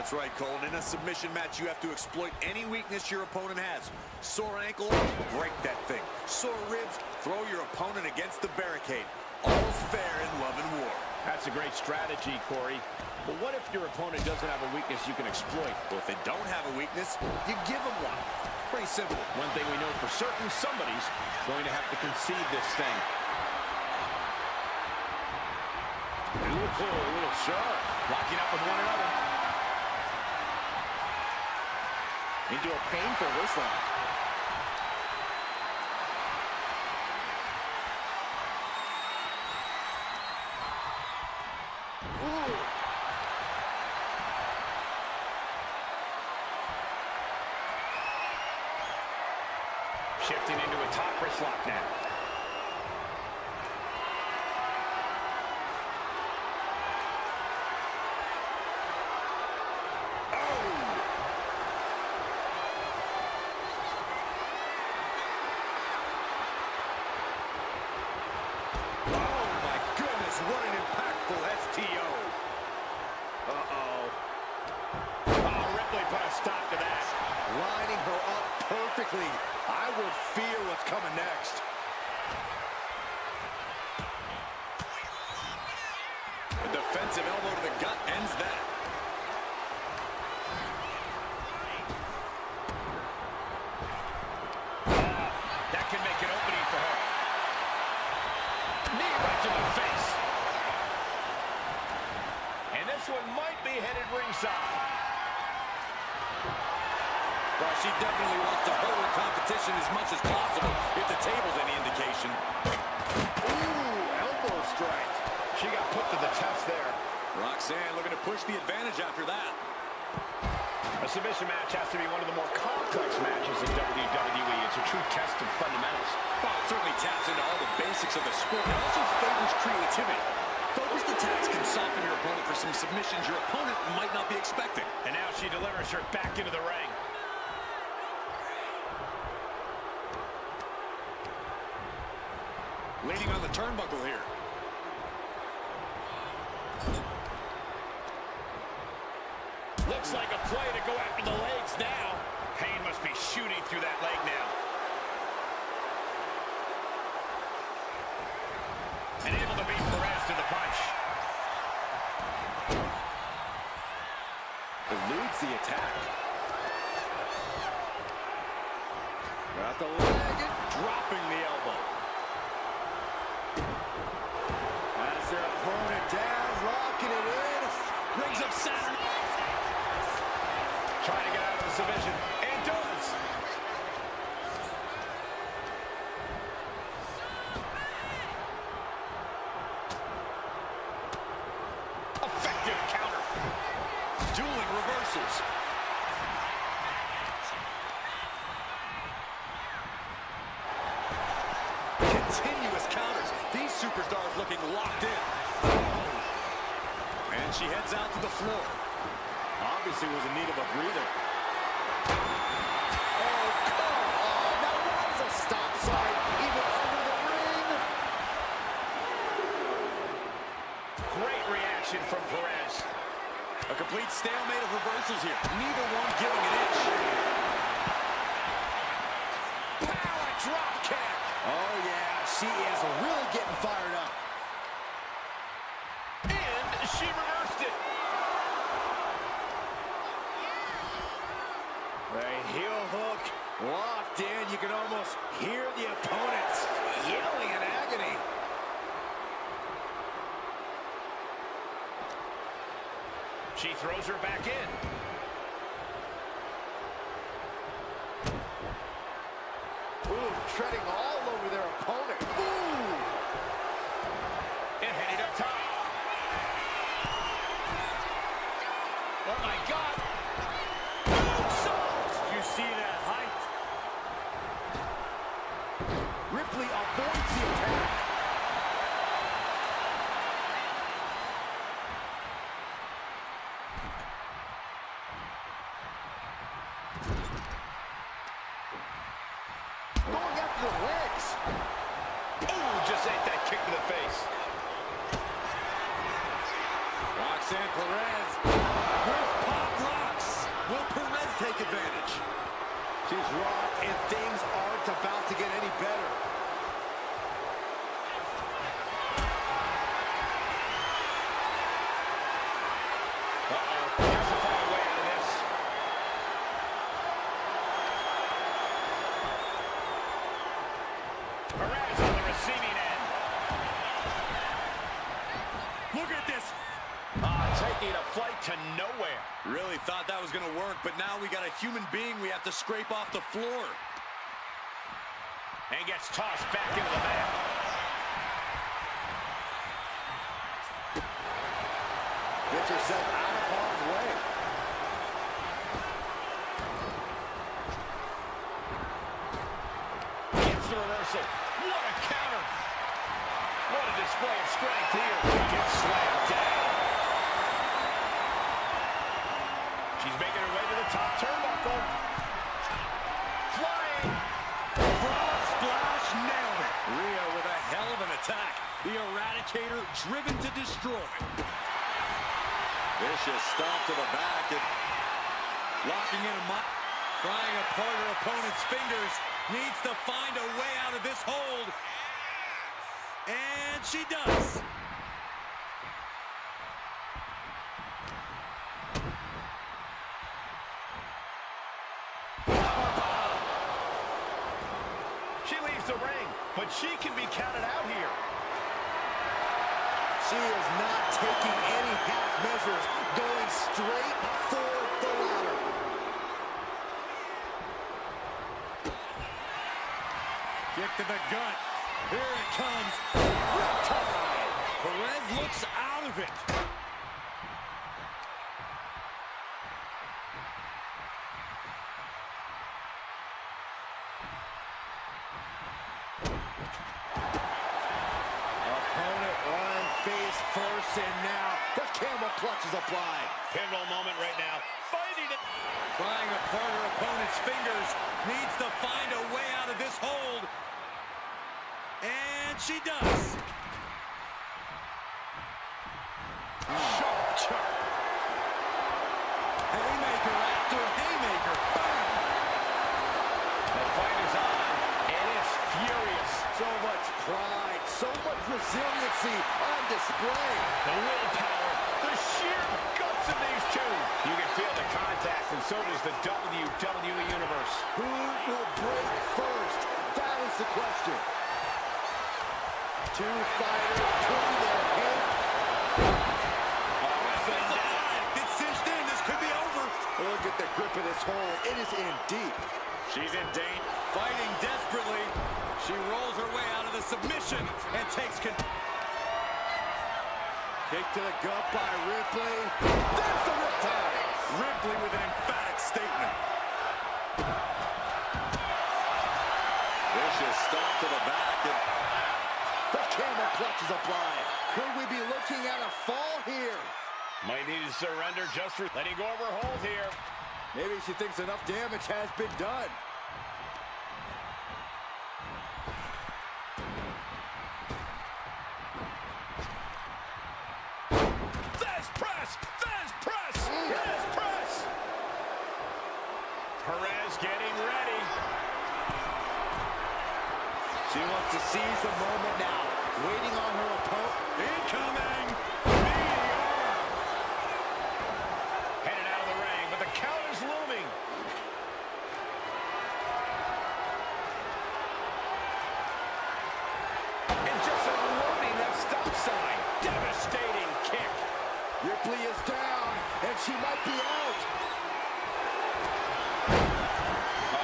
That's right, Cole. In a submission match, you have to exploit any weakness your opponent has. Sore ankle, break that thing. Sore ribs, throw your opponent against the barricade. All's fair in love and war. That's a great strategy, Corey. But what if your opponent doesn't have a weakness you can exploit? Well, if they don't have a weakness, you give them one. Pretty simple. One thing we know for certain, somebody's going to have to concede this thing. Ooh, a little sharp. Locking up with one another. Into a painful wristlock. Ooh. Shifting into a top wristlock now. What an impactful STO. Uh-oh. Oh, Ripley put a stop to that. Lining her up perfectly. I would fear what's coming next. A defensive elbow to the gut ends that. That can make an opening for her. Knee right to the face. And this one might be headed ringside. Well, she definitely wants to hurt her competition as much as possible, if the table's any indication. Ooh, elbow strike. She got put to the test there. Roxanne looking to push the advantage after that. A submission match has to be one of the more complex matches in WWE. It's a true test of fundamentals. Well, it certainly taps into all the basics of the sport. It also favors creativity. Focused attacks can soften your opponent for some submissions your opponent might not be expecting. And now she delivers her back into the ring. Leaning on the turnbuckle here. Looks like a play to go after the legs now. Pain must be shooting through that leg now. And able to beat Perez to the punch. Eludes the attack. Got the leg, dropping the elbow. Has their opponent down, locking it in. Brings up Saturn. Trying to get out of the submission. And does. Effective counter. Dueling reversals. Continuous counters. These superstars looking locked in. And she heads out to the floor. Obviously was in need of a breather. Oh, come on. Now that is a stop sign, even under the ring. Great reaction from Perez. A complete stalemate of reversals here. Neither one giving an inch. Power drop kick. Oh, yeah. She is really getting fired up. And she reversed it. The heel hook locked in. You can almost hear the opponents yelling in agony. She throws her back in. Ooh, treading all over their opponent. Ooh! And headed up top. Oh, my God. You see that height? Ripley avoids the attack. Going after the legs. Ooh, just ate that kick to the face. Roxanne Perez with pop line. to nowhere. Really thought that was going to work, but now we got a human being we have to scrape off the floor. And gets tossed back into the mat. Get yourself out of harm's way. Gets the reversal. What a counter. What a display of strength here. Gets slammed down. She's making her way to the top turnbuckle. Flying. Frog splash, nailed it. Rhea with a hell of an attack. The Eradicator driven to destroy. Vicious stomp to the back and locking in a prying apart her opponent's fingers. Needs to find a way out of this hold. And she does. She leaves the ring, but she can be counted out here. She is not taking any half measures, going straight for the ladder. Kick to the gut. Here it comes. Perez looks out of it. Opponent run face first, and now the camel clutch is applied. Pinroll moment right now. Fighting it. Prying apart her opponent's fingers. Needs to find a way out of this hold. And she does. Sharp chop. Haymaker after haymaker. Bam! The fight is on, and it's furious. So much pride, so much resiliency on display. The willpower, the sheer guts of these two. You can feel the contact, and so does the WWE Universe. Who will break first? That is the question. Two fighters putting their hand. Wrestling down. It's cinched in. This could be over. Look at the grip of this hold. It is in deep. She's in danger. Fighting desperately. She rolls her way out of the submission and takes control. Kick to the gut by Ripley. There's the riptide. Ripley with an emphatic statement. Vicious stomp to the back. And the camel clutch is applied. Could we be looking at a fall here? Might need to surrender just for letting go of her hold here. Maybe she thinks enough damage has been done. Fez press! Fez press! Fez press! Perez getting ready. She wants to seize the moment now. Waiting on her opponent. Incoming! Meteor! Headed out of the ring, but the count is looming. And just unloading that stop sign. Devastating kick. Ripley is down, and she might be out.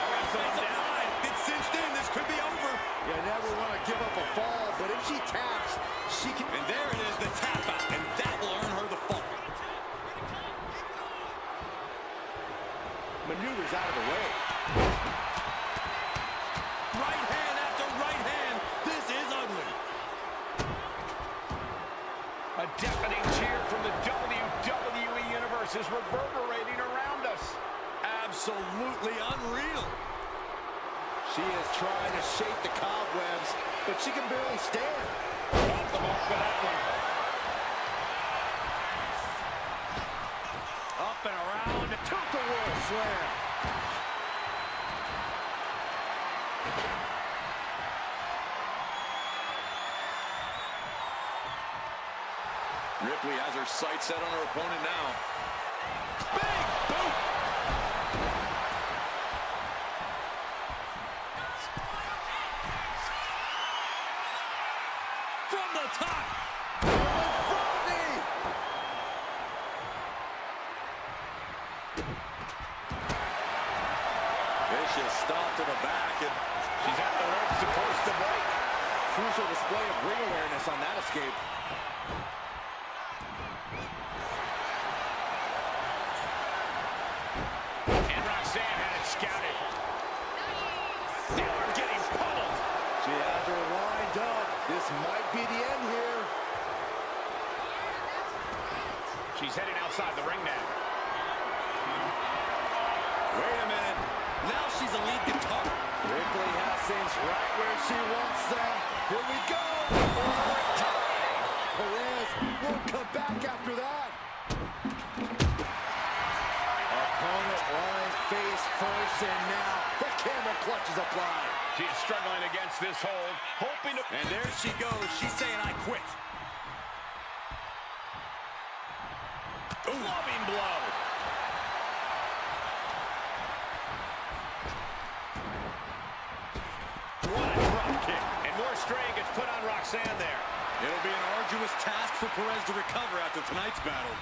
Wrestling down. It's cinched in. This could be over. You never want to give up a fall, but if she taps, she can. And there it is, the tap out, and that will earn her the fall. Maneuvers out of the way. Right hand after right hand. This is ugly. A deafening cheer from the WWE Universe is reverberating around us. Absolutely unreal. She is trying to shake the cobwebs, but she can barely stand. Off the mark with that one. Up and around, took the world slam. Ripley has her sights set on her opponent now. Big boot! From the top! Vicious stop to the back, and she's at the ropes to force the break. Crucial display of ring awareness on that escape. And Roxanne had it scouted. They are getting pummeled. She has her lined up. This might be the end here. She's heading outside the ring now. wait a minute. Now she's a lead guitar. Ripley has things right where she wants them. Here we go. Perez won't come back after that. Opponent lying face first, and now the camera clutch is applied. She is struggling against this hold, hoping to... And there she goes. She's saying, I quit. Loving blow. What a drop kick. And more strain gets put on Roxanne there. It'll be an arduous task for Perez to recover after tonight's battle.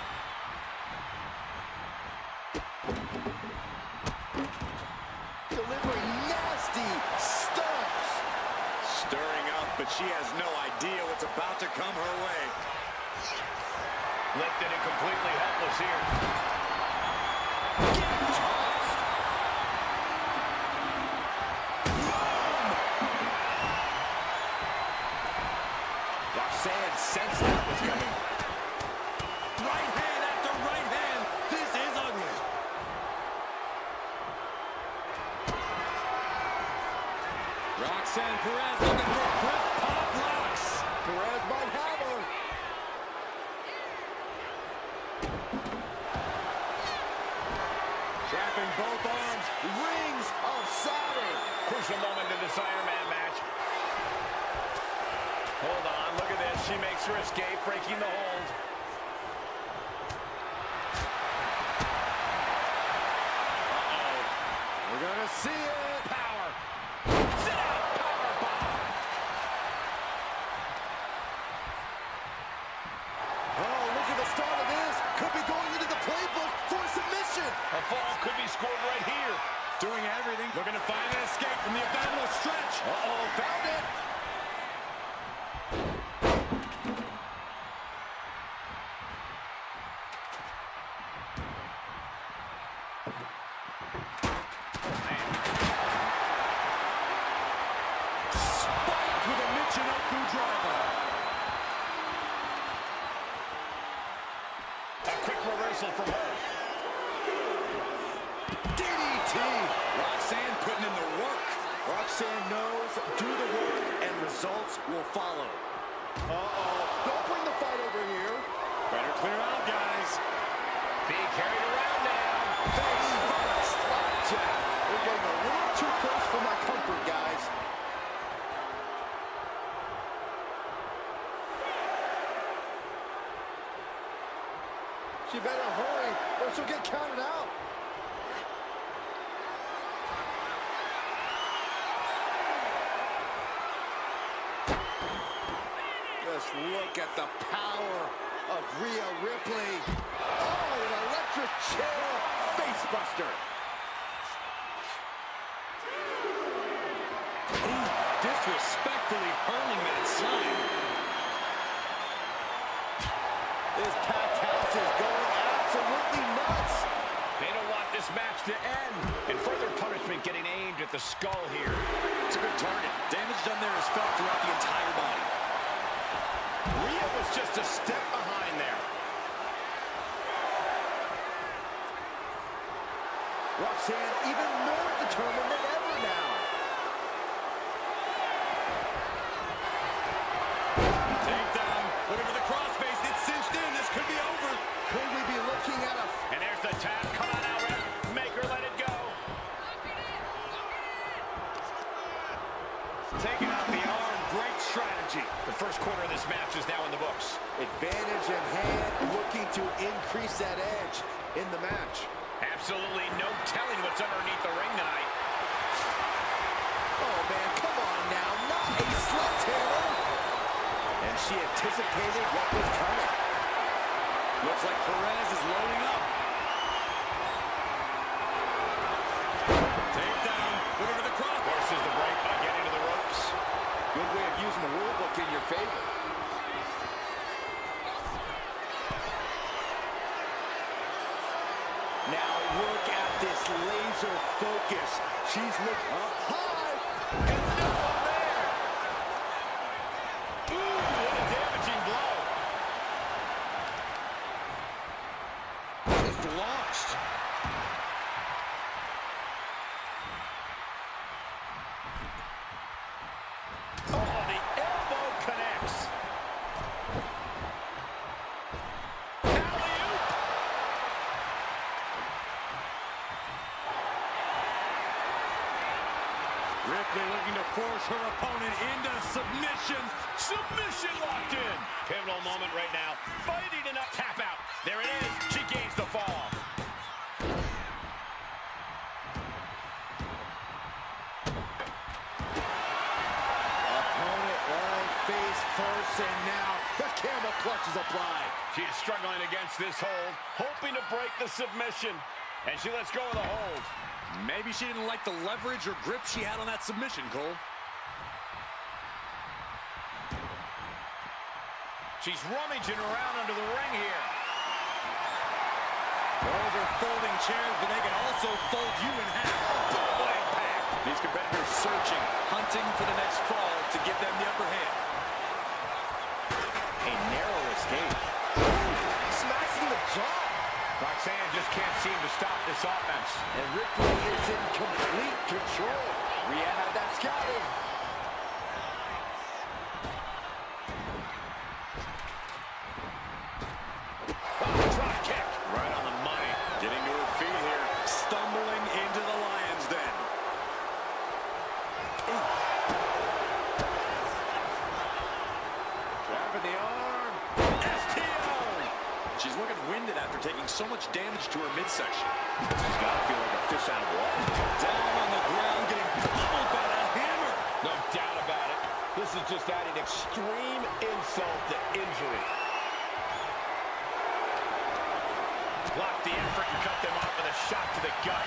Delivering nasty stumps. Stirring up, but she has no idea what's about to come her way. Lifted and completely helpless here. Tossed. Roxanne sensed that was coming. Right hand after right hand. This is ugly. Roxanne Perez looking for a quick pop rocks. Perez might have her. Trapping both arms. Rings of Saturn. Crucial moment in this Iron Man match. Hold on, look at this. She makes her escape, breaking the hold. Uh-oh. We're gonna see it. Power. Sit out. Power bomb. Oh, look at the start of this. Could be going into the playbook for a submission. A fall could be scored right here. Doing everything. Looking to find an escape from the abdominal stretch. Uh-oh, found it. Spiked with a Michinoku driver. A quick reversal from her. DDT. Roxanne putting in the work. Roxanne knows, do the work, and results will follow. Uh-oh. Don't bring the fight over here. Better clear out, guys. Being carried around now. Face first. Slapjack. We're getting a little too close for my comfort, guys. She better hurry, or she'll get counted out. Just look at the power of Rhea Ripley. Oh, an electric chair facebuster. Ooh, disrespectfully hurling that sign. This packed house is going absolutely nuts. They don't want this match to end. And further punishment getting aimed at the skull here. It's a good target. Damage done there is felt throughout the entire body. Rhea was just a step behind there. Roxanne even more determined than ever now. Takedown. Looking for the crossface. It's cinched in. This could be over. Could we be looking at a... And there's the tap. Come on out, ref. Make her let it go. Taking out the arm. Great strategy. The first quarter of this match is now in the books. Advantage in hand, looking to increase that edge in the match. Absolutely no telling what's underneath the ring tonight. Oh, man, come on now. Not a sledgehammer. And she anticipated what was coming. Looks like Perez is loading up. Takedown. Looking for the cross. Forces the break by getting to the ropes. Good way of using the rule book in your favor. Now look at this laser focus. She's looking up high. And no one there. Ooh, what a damaging blow. Just launched. Oh, the elbow connects. Alley-oop. Ripley looking to force her opponent into submission. Submission locked in. Pivotal moment right now. Fighting and up, tap out. There it is. She gains the fall. Opponent lying face first, and now the camel clutch is applied. She is struggling against this hold, hoping to break the submission. And she lets go of the hold. Maybe she didn't like the leverage or grip she had on that submission, Cole. She's rummaging around under the ring here. Those are folding chairs, but they can also fold you in half. What impact. These competitors searching, hunting for the next fall to give them the upper hand. A narrow escape. Smashing the jaw. Roxanne just can't seem to stop this offense. And Ripley is in complete control. Rhea had that scouted. Oh, drop kick. Right on the money. Getting to her feet here. Stumbling into the lion's den. Grabbing the arm. STO! She's looking winded after taking so much damage to her midsection. She's got to feel like a fish out of water. Down on the ground, getting pummeled by that hammer. No doubt about it. This is just adding extreme insult to injury. Block the effort and cut them off with a shot to the gut.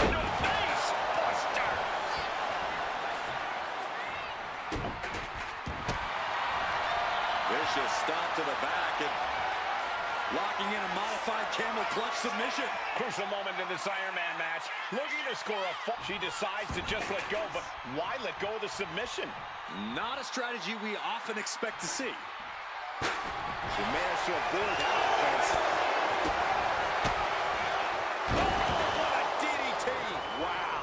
No face! Buster! Vicious stop to the back and locking in a modified camel clutch submission. Crucial moment in this Iron Man match. Looking to score a fall. She decides to just let go, but why let go of the submission? Not a strategy we often expect to see. She managed to avoid that offense. Oh, what a DDT! Wow.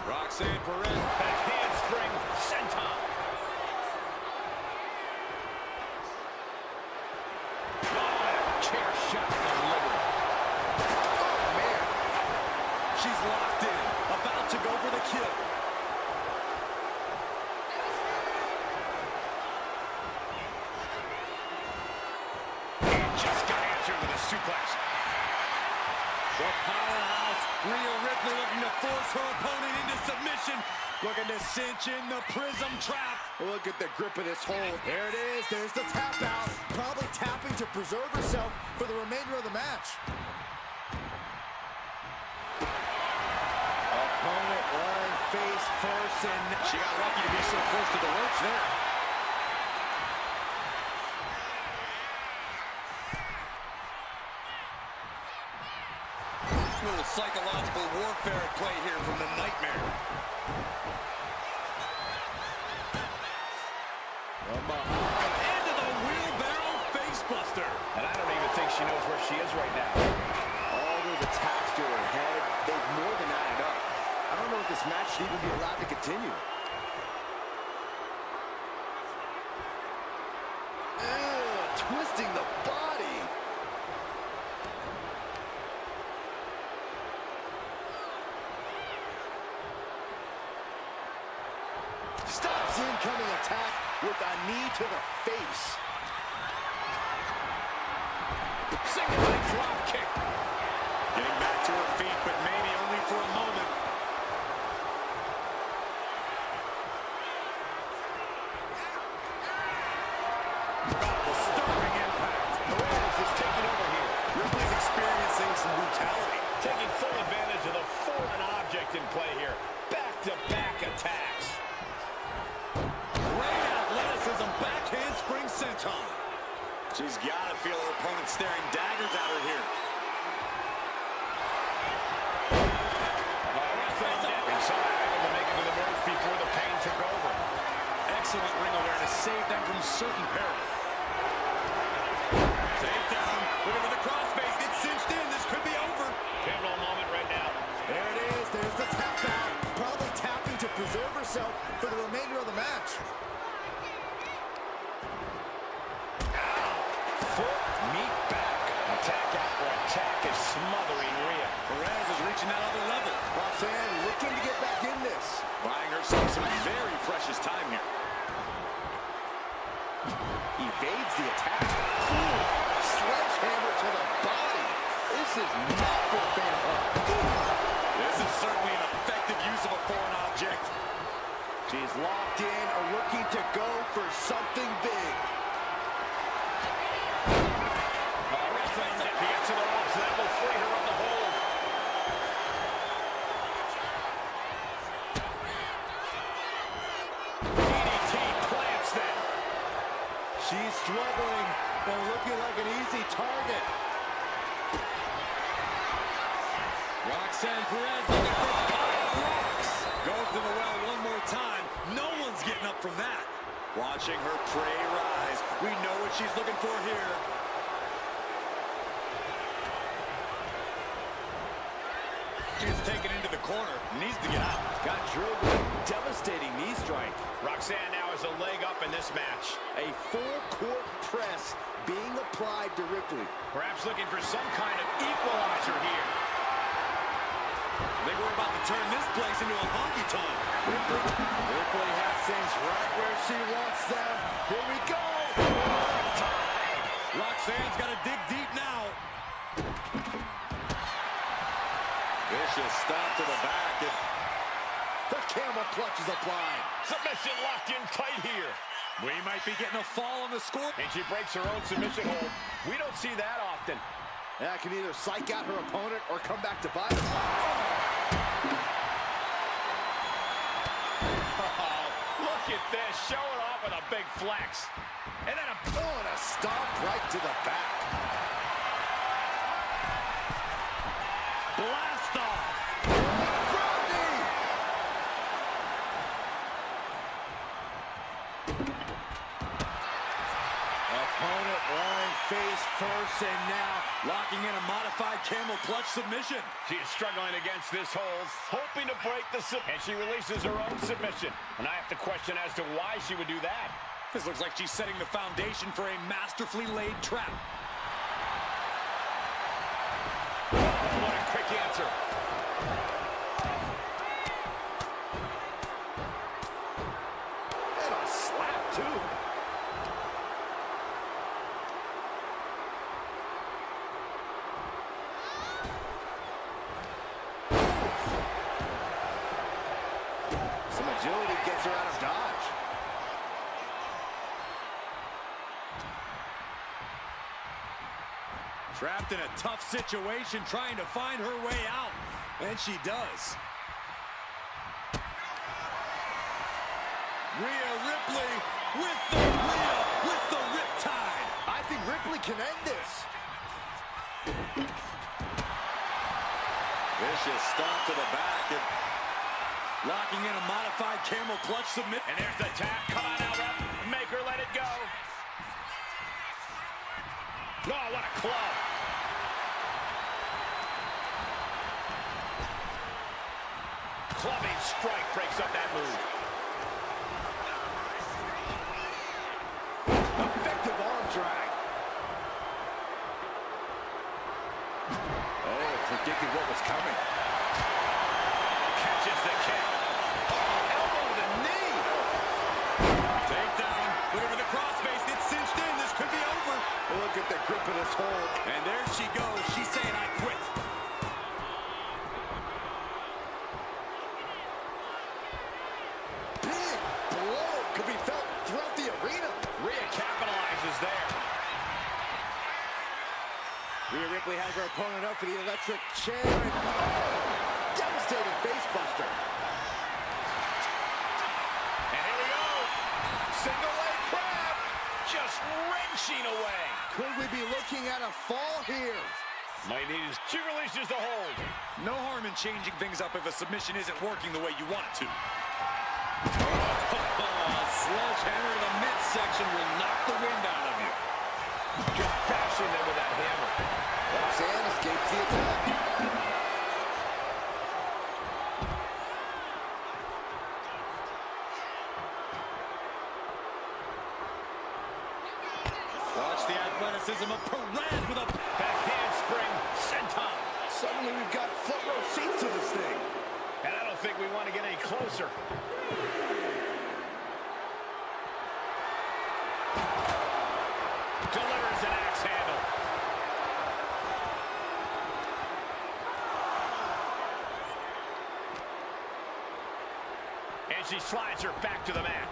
Roxanne Perez. That handspring senton. Oh, chair shot delivered. Oh, man. She's locked in, about to go for the kill. Just got answered with a suplex. The powerhouse, Rhea Ripley looking to force her opponent into submission. Looking to cinch in the prism trap. Look at the grip of this hold. There it is. There's the tap out. Probably tapping to preserve herself for the remainder of the match. Opponent lying face first, and She got lucky to be so close to the ropes there. A little psychological warfare at play here from the Nightmare. from behind. Into the wheelbarrow facebuster. And I don't even think she knows where she is right now. All those attacks to her head, they've more than added up. I don't know if this match should even be allowed to continue. Twisting the body. Stops the incoming attack with a knee to the face. Single leg drop kick. Getting back to her feet, but maybe only for a moment. Disturbing impact. Perez is some brutality. Taking full advantage of the foreign object in play here. Back-to-back attacks. Great athleticism, back handspring senton. She's got to feel her opponent staring daggers at her here. And somehow able to make it to the ropes before the pain took over. Excellent ring awareness, saved them from certain peril. Takedown, looking for the crossface, gets cinched in, this could be over. Pivotal moment right now. There it is. There's the tap out. Probably tapping to preserve herself for the remainder of the match. Foot, meet back. Attack after attack is smothering Rhea. Perez is reaching that other level. Roxanne looking to get back in this. Buying herself some very precious time here. Evades the attack. Ooh, sledgehammer to the body. This is not for the fan heart. This is certainly an effective use of a foreign object. She's locked in, looking to go for something big. He gets to the ropes, that will free her of the hold. DDT plants them. She's struggling and looking like an easy target. Roxanne Perez looking for the pile rocks. Goes to the well one more time. No one's getting up from that. Watching her prey rise. We know what she's looking for here. She's taken into the corner. Needs to get out. Got drilled with a devastating knee strike. Roxanne now has a leg up in this match. A full court press being applied to Ripley. Perhaps looking for some kind of equalizer here. I think we're about to turn this place into a honky-tonk. Ripley has things right where she wants them. Here we go. Roxanne's got to dig deep now. Vicious stop to the back. And the camel clutch is applied. Submission locked in tight here. we might be getting a fall on the score. And she breaks her own submission hold. We don't see that often. That can either psych out her opponent or come back to bite her. Oh, look at this. Showing off with a big flex. And then a stomp right to the back. Blast off. Opponent lying face first, and now Locking in a modified camel clutch submission. She is struggling against this hold, hoping to break the submission. And she releases her own submission. And I have to question as to why she would do that. This looks like she's setting the foundation for a masterfully laid trap. Oh, what a quick answer. and a slap, too. Some agility gets her out of dodge. Trapped in a tough situation, trying to find her way out. And she does. Rhea Ripley with the riptide. I think Ripley can end this. Vicious stomp to the back. And locking in a modified camel clutch submit. And there's the tap. Come on now, ref. Make her let it go. Oh, what a club. Clubbing strike breaks up that move. Effective arm drag. Oh, predicted what was coming. Catches the kick. Elbow to the knee. Takedown. Looking for the crossface. Gets cinched in. This could be over. Look at the grip of this hold. And there she goes. She's saying, I quit. Big blow could be felt throughout the arena. Rhea capitalizes there. Rhea Ripley has her opponent up for the electric chair. And, oh, devastating face buster. And here we go. Single leg crab. Just wrenching away. Could we be looking at a fall here? Might need his. She releases the hold. No harm in changing things up if a submission isn't working the way you want it to. Sledgehammer to the midsection will knock the wind out of you. Just bashing them with that hammer. Roxanne escapes the attack. Watch the athleticism of Perez with a back handspring senton. Suddenly we've got front row seats to this thing. And I don't think we want to get any closer. Delivers an axe handle. And she slides her back to the mat.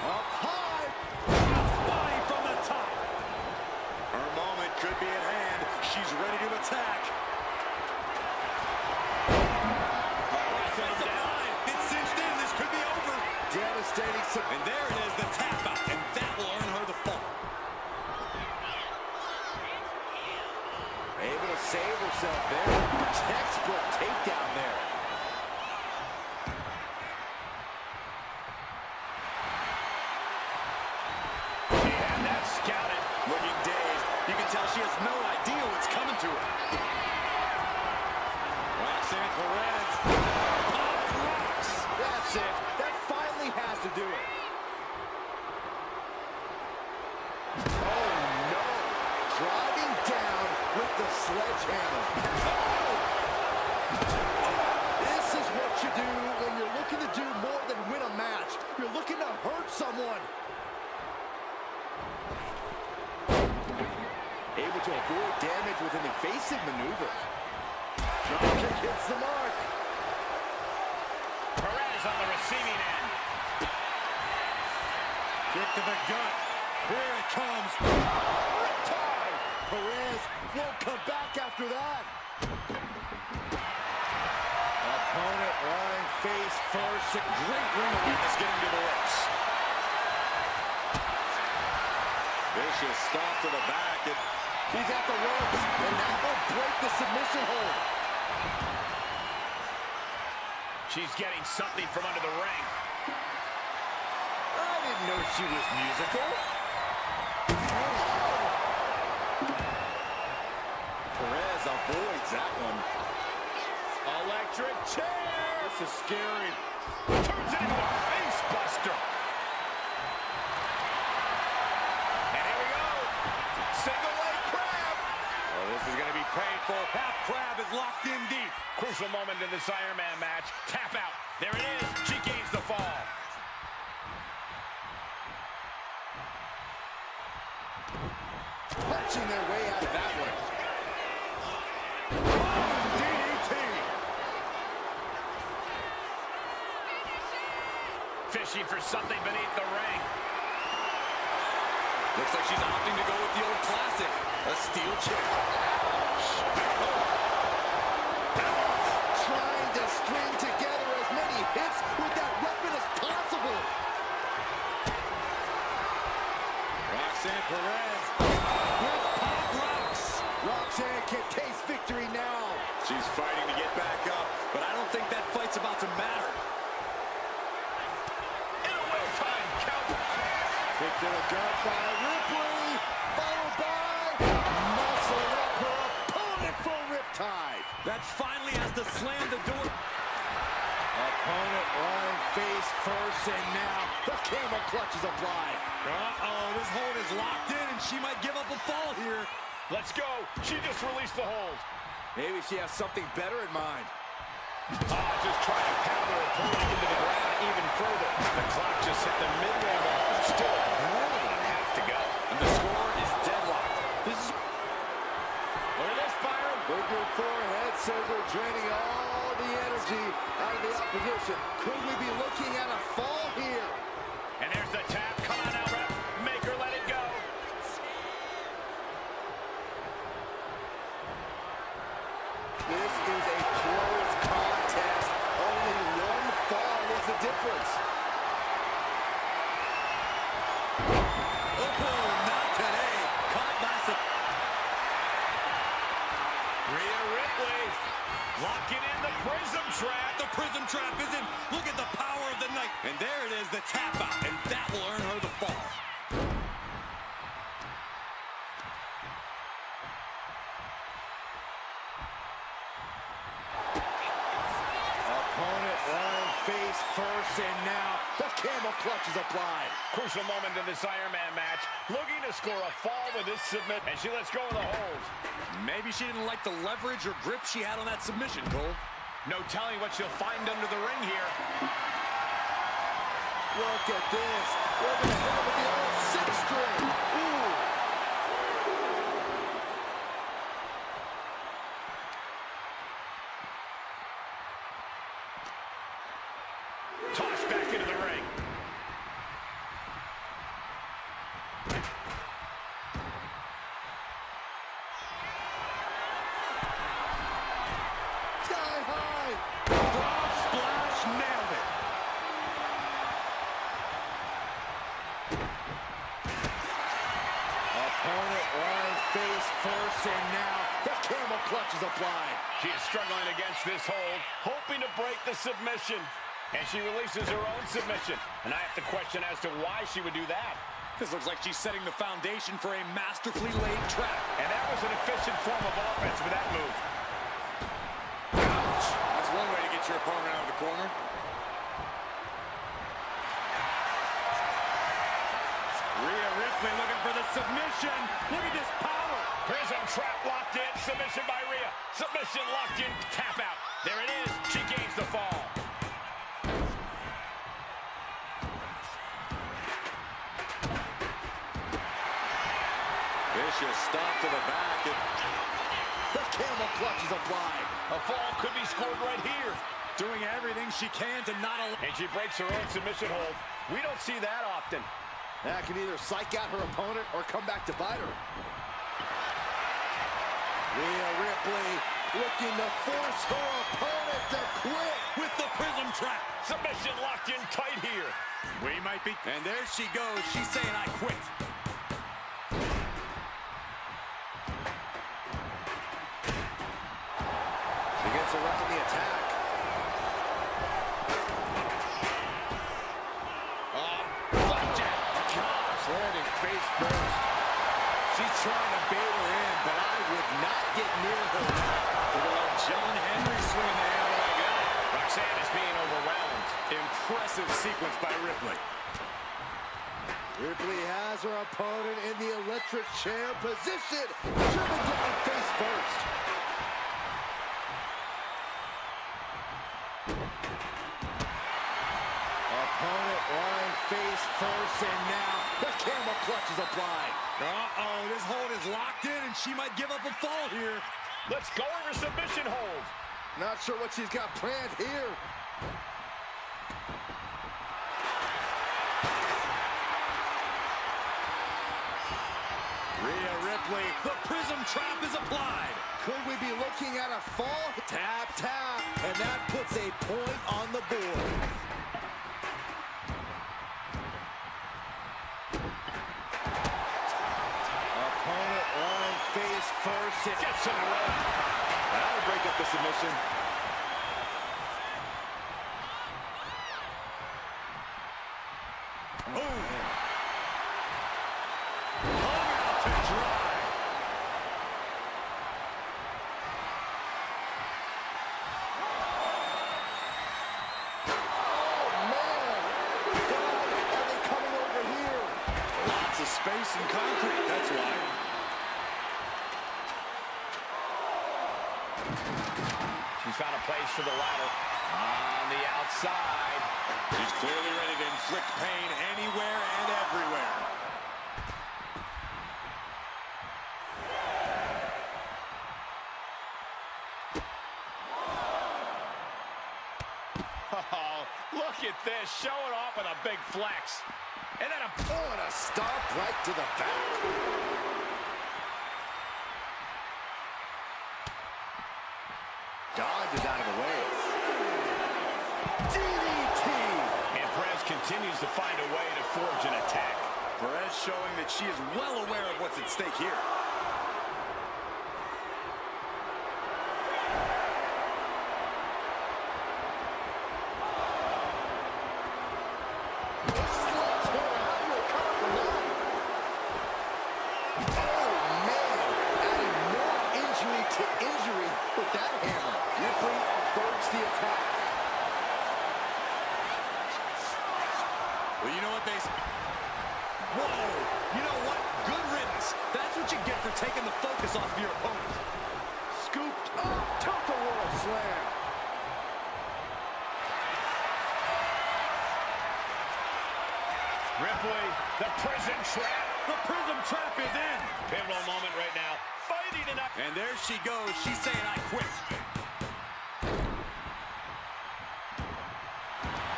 Up high. body from the top. Her moment could be at hand. She's ready to attack. It's cinched in. This could be over. Devastating. And there it is, the tap out. And that will earn her the fall. Able to save herself there. Textbook takedown there. And that's scouted. Looking dazed. You can tell she has no idea what's coming to her. Roxanne Perez. Pop rocks. That's it. That finally has to do it. Oh, no. Driving down with the sledgehammer. Oh! This is what you do when you're looking to do more than win a match. You're looking to hurt someone. Able to avoid damage with an evasive maneuver. Dropkick hits the mark. Perez on the receiving end. Kick to the gut. Here it comes. Riptide. Perez won't come back after that. Opponent lying face first. A great ring awareness getting to the ropes. Vicious stop to the back. He's at the ropes, and that will break the submission hold. She's getting something from under the ring. I didn't know she was musical. Perez avoids that one. Electric chair. This is scary. Turns it into a face buster. And here we go. Single leg crab. Oh, this is going to be painful. Half crab is locked in deep. Crucial moment in this Iron Man match. Tap out. There it is. She gains the fall. Punching their way out of that one. DDT. Fishing for something beneath the ring. Looks like she's opting to go with the old classic, a steel chair. Trying to string together as many hits with that weapon as possible. Roxanne Perez with pop rocks. Roxanne can taste victory now. She's fighting to get back up, but I don't think that fight's about to matter. In a well-timed count. Kick to the gut by Ripley, followed by muscle up her opponent for riptide. That finally has to slam the door. Opponent lying face first, and now the camel clutch is applied. Uh-oh, this hold is locked in, and she might give up a fall here. Let's go. She just released the hold. Maybe she has something better in mind. Just trying to pound her opponent into the ground even further. The clock just hit the midway marker. Still more than a half to go. And the score is deadlocked. This is... Look at this, Byron. Bigger forehead scissor draining all the energy out of the opposition. Could we be looking at a fall here? And there's the tap. Come on now, ref. Make her let it go. This is a close contest. Only one fall is the difference. Oh, not today. Caught by Rhea Ripley locking in the prism trap. The prism trap is in. Look at the power of the night. And there it is, the tap out. And that will earn her the fall. Opponent lying face first, and now the camel clutch is applied. Crucial moment in this Iron Man match. Looking to score a fall with this submit. And she lets go of the hold. Maybe she didn't like the leverage or grip she had on that submission, Cole. No telling what she'll find under the ring here. Look at this. We're going to hit with the old six string. Ooh. Tossed back into the ring. Sky high. Frog splash, nailed it. Opponent lying face first, and now the camel clutch is applied. She is struggling against this hold, hoping to break the submission. And she releases her own submission. And I have to question as to why she would do that. This looks like she's setting the foundation for a masterfully laid trap. And that was an efficient form of offense with that move. Ouch. That's one way to get your opponent out of the corner. Rhea Ripley looking for the submission. Look at this power. Prism trap locked in. Submission by Rhea. Submission locked in. Tap out. There it is. She gains the fall. Vicious stomp to the back. The camel clutch is applied. A fall could be scored right here. Doing everything she can to not allow. And she breaks her own submission hold. We don't see that often. That can either psych out her opponent or come back to bite her. Rhea Ripley looking to force her opponent to quit. With the prism trap. Submission locked in tight here. We might be. And there she goes. She's saying, I quit. She gets around the attack. Flapjack. Gosh, landing face first. She's trying to bait her in, but I would not get near her. John Henry swinging the hammer like that. Roxanne is being overwhelmed. Impressive sequence by Ripley. Ripley has her opponent in the electric chair position. Driven down face first. Opponent lying face first, and now the camel clutch is applied. Uh-oh, this hold is locked in, and she might give up a fall here. Let's go over submission hold. Not sure what she's got planned here. Rhea Ripley, the prism trap is applied. Could we be looking at a fall? Tap, tap, and that puts a point on the board. Opponent lying face first. It Gets some rope. that'll break up the submission. Oh. Hung out to dry. Oh, man. God, are they coming over here? Lots of space and concrete, that's why. She's found a place for the ladder. On the outside. She's clearly ready to inflict pain anywhere and everywhere. Oh, look Look at this, showing off with a big flex. And then a stomp right to the back. Dodges out of the way. DDT! And Perez continues to find a way to forge an attack. Perez showing that she is well aware of what's at stake here. Well, you know what they... Whoa! You know what? Good riddance. That's what you get for taking the focus off of your opponent. Scooped up, tilt-a-whirl slam. Ripley, the prison trap. The prism trap is in. Pivotal moment right now. Fighting it up. And there she goes. She's saying, I quit.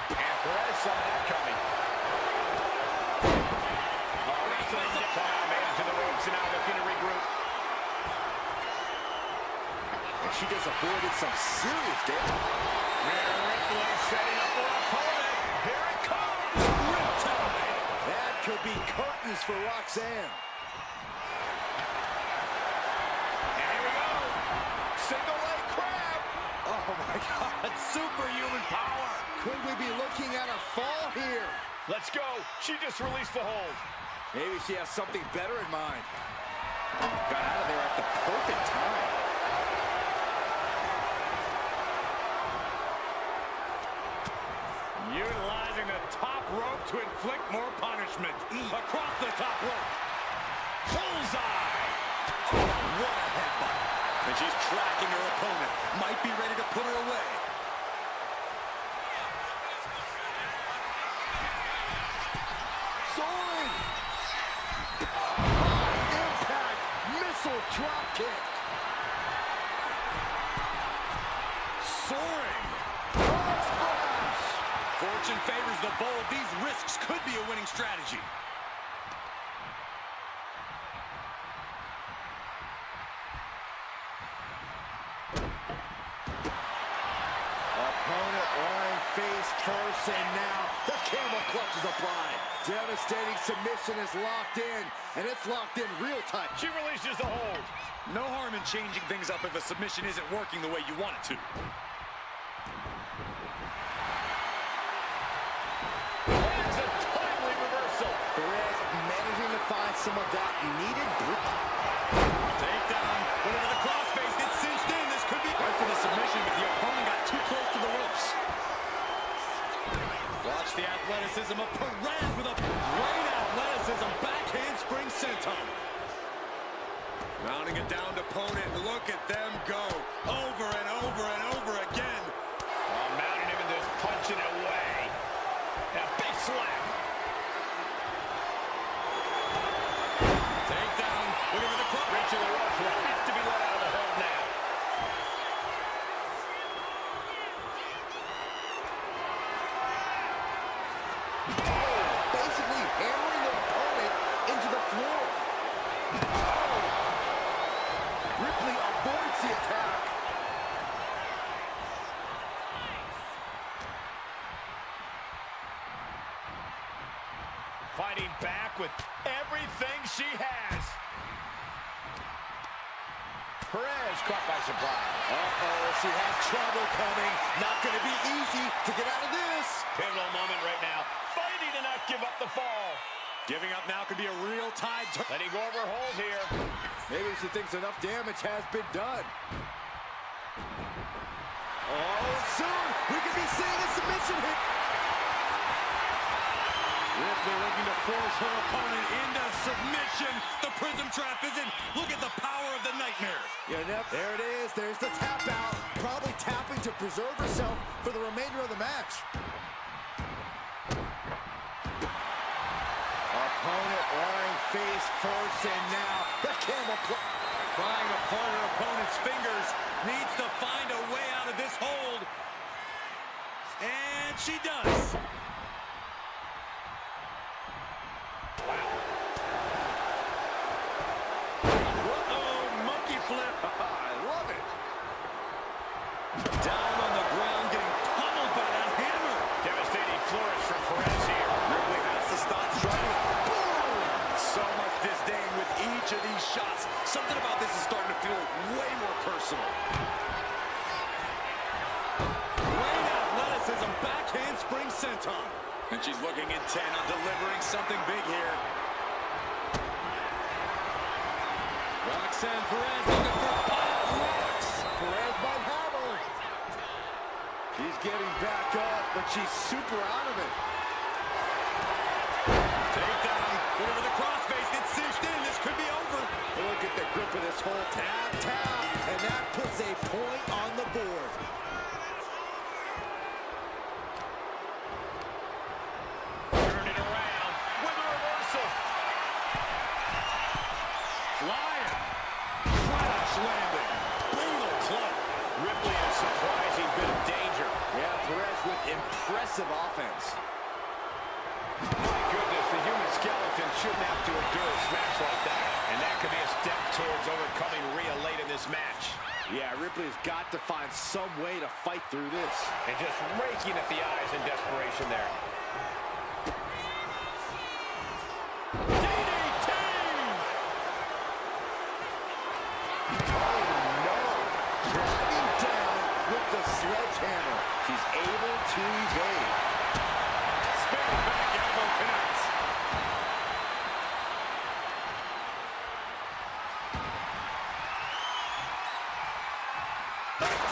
And Perez saw that coming. Made it to the ropes and now looking to regroup. And she just avoided some serious damage. Rhea Ripley setting up her opponent. Here it comes. Riptide. That could be curtains for Roxanne. And here we go. Single leg crab. Oh my God, Superhuman power. could we be looking at a fall here? Let's go. She just released the hold. Maybe she has something better in mind. Got out of there at the perfect time. Utilizing the top rope to inflict more punishment. Across the top rope. Bullseye! Oh, what a headbutt. And she's tracking her opponent. Might be ready to put her away. Soaring! High impact missile drop kick. Soaring! Splash! Fortune favors the bold. These risks could be a winning strategy. Opponent lying face first, and now the camel clutch is applied. Devastating submission is locked in, and it's locked in real tight. She releases the hold. No harm in changing things up if a submission isn't working the way you want it to. That's a timely reversal. Perez managing to find some of that needed grip. Takedown. Whenever the crossface gets cinched in, this could be right for the submission, but the opponent got too close to the ropes. Watch the athleticism of Perez with a great athleticism. Backhand spring senton. Mounting a downed opponent. Look at them go. Over and over and over again. Oh, mounting him and just punching it away. And a big slap. Takedown. Looking for the cross. Reaching the ropes will have to be let out of the hold now. Basically hammering the opponent into the floor. Ripley avoids the attack. Fighting back with everything she has. Perez caught by surprise. Uh-oh, she has trouble coming. Not going to be easy to get out of this. Pivotal moment right now. Fighting to not give up the fall. Giving up now could be a real tide. Letting go of her hold here. Maybe she thinks enough damage has been done. Oh, soon we could be seeing a submission hit. Ripley looking to force her opponent into submission. The prism trap is in. Look at the power of the nightmare. Yeah, there it is. There's the tap out. Probably tapping to preserve herself for the remainder of the match. Opponent lying face first, and now the camel clutch. Prying apart her opponent's fingers. Needs to find a way out of this hold. And she does. Uh-oh, monkey flip. I love it. Down on the ground, getting pummeled by that hammer. Devastating flourish from Perez here. Ripley has to stop struggling. Boom! So much disdain with each of these shots. Something about this is starting to feel way more personal. Great athleticism, backhand spring senton. And she's looking intent on delivering something big here. Roxanne Perez looking for pop rocks. Perez might have her. She's getting back up, but she's super out of it. Take down. Whatever the crossface gets cinched in, this could be over. Look at the grip of this whole tap, and that puts a point on the board. Turn it around with a reversal. Flyer. Crash landing. Brutal club. Ripley in a surprising bit of danger. Yeah, Perez with impressive offense. My goodness, the human skeleton shouldn't have to endure a smash like that. And that could be a step towards overcoming Rhea late in this match. Yeah, Ripley's got to find some way to fight through this. And just raking at the eyes in desperation there. DDT! Oh, no. Driving down with the sledgehammer. She's able to evade. Spinning back elbow connects.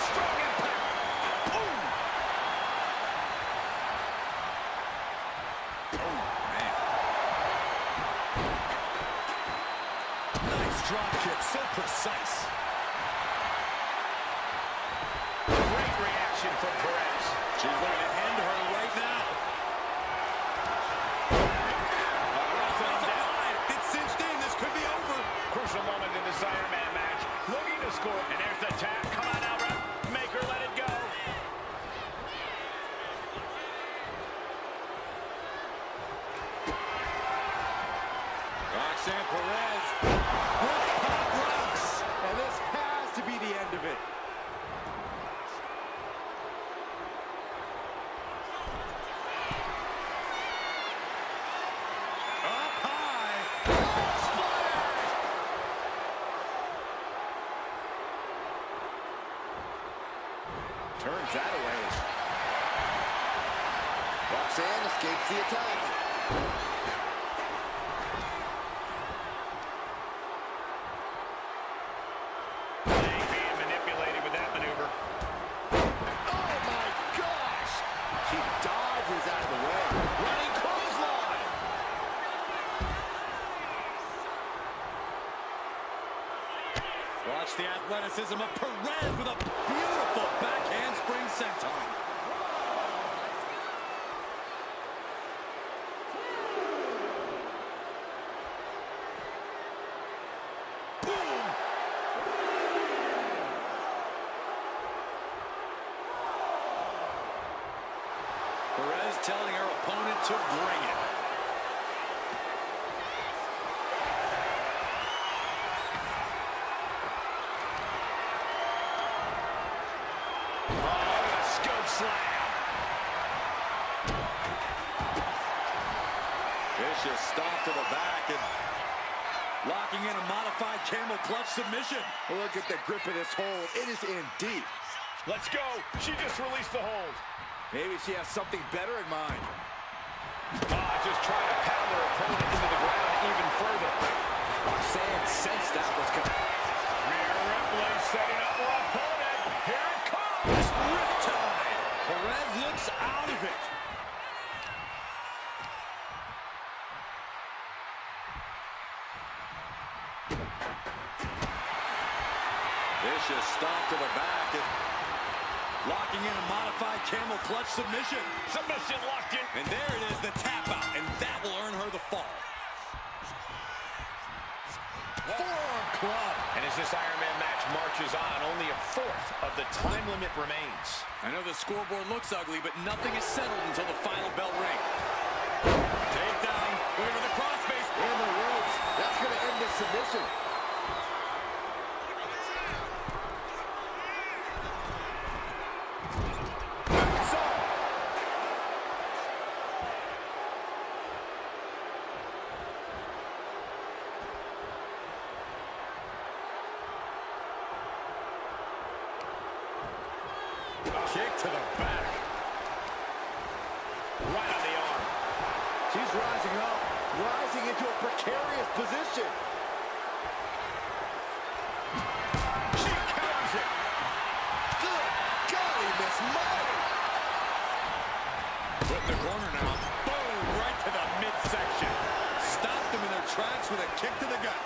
Strong impact. Boom! Oh, man. Nice drop kick, so precise. Great reaction from Perez. She's going to end her right now. It's cinched in. This could be over. Crucial moment in this Iron Man match. Looking to score. And there's the tap. Come on now, ref. Make her let it go. Roxanne Perez with pop rocks. And this has to be the end of it. Up high. Turns that away. Roxanne escapes the attack. Being manipulated with that maneuver. Oh my gosh! She dodges out of the way. Running clothesline. Watch the athleticism of Perez with a beautiful backhand spring senton. Boom! Perez telling her opponent to bring it. Scope slam. Vicious stomp to the back and locking in a modified camel clutch submission. Look at the grip of this hold. It is in deep. Let's go. She just released the hold. Maybe she has something better in mind. Just trying to pound her opponent into the ground even further. Roxanne sensed that was coming. Rhea Ripley setting up her opponent. Here it comes. Riptide. Perez looks out of it. Vicious stomp to the back and locking in a modified camel clutch submission. Submission locked in. And there it is, the tap out, and that will earn her the fall. Forearm club. And as this Iron Man match marches on, only a fourth of the time limit remains. I know the scoreboard looks ugly, but nothing is settled until the final bell ring. Takedown, looking for the crossface. In the ropes. That's going to end the submission. Kick to the back. Right on the arm. She's rising up, rising into a precarious position. She counters it. Good golly, Miss Molly. Put in the corner now. Boom, right to the midsection. Stopped them in their tracks with a kick to the gut.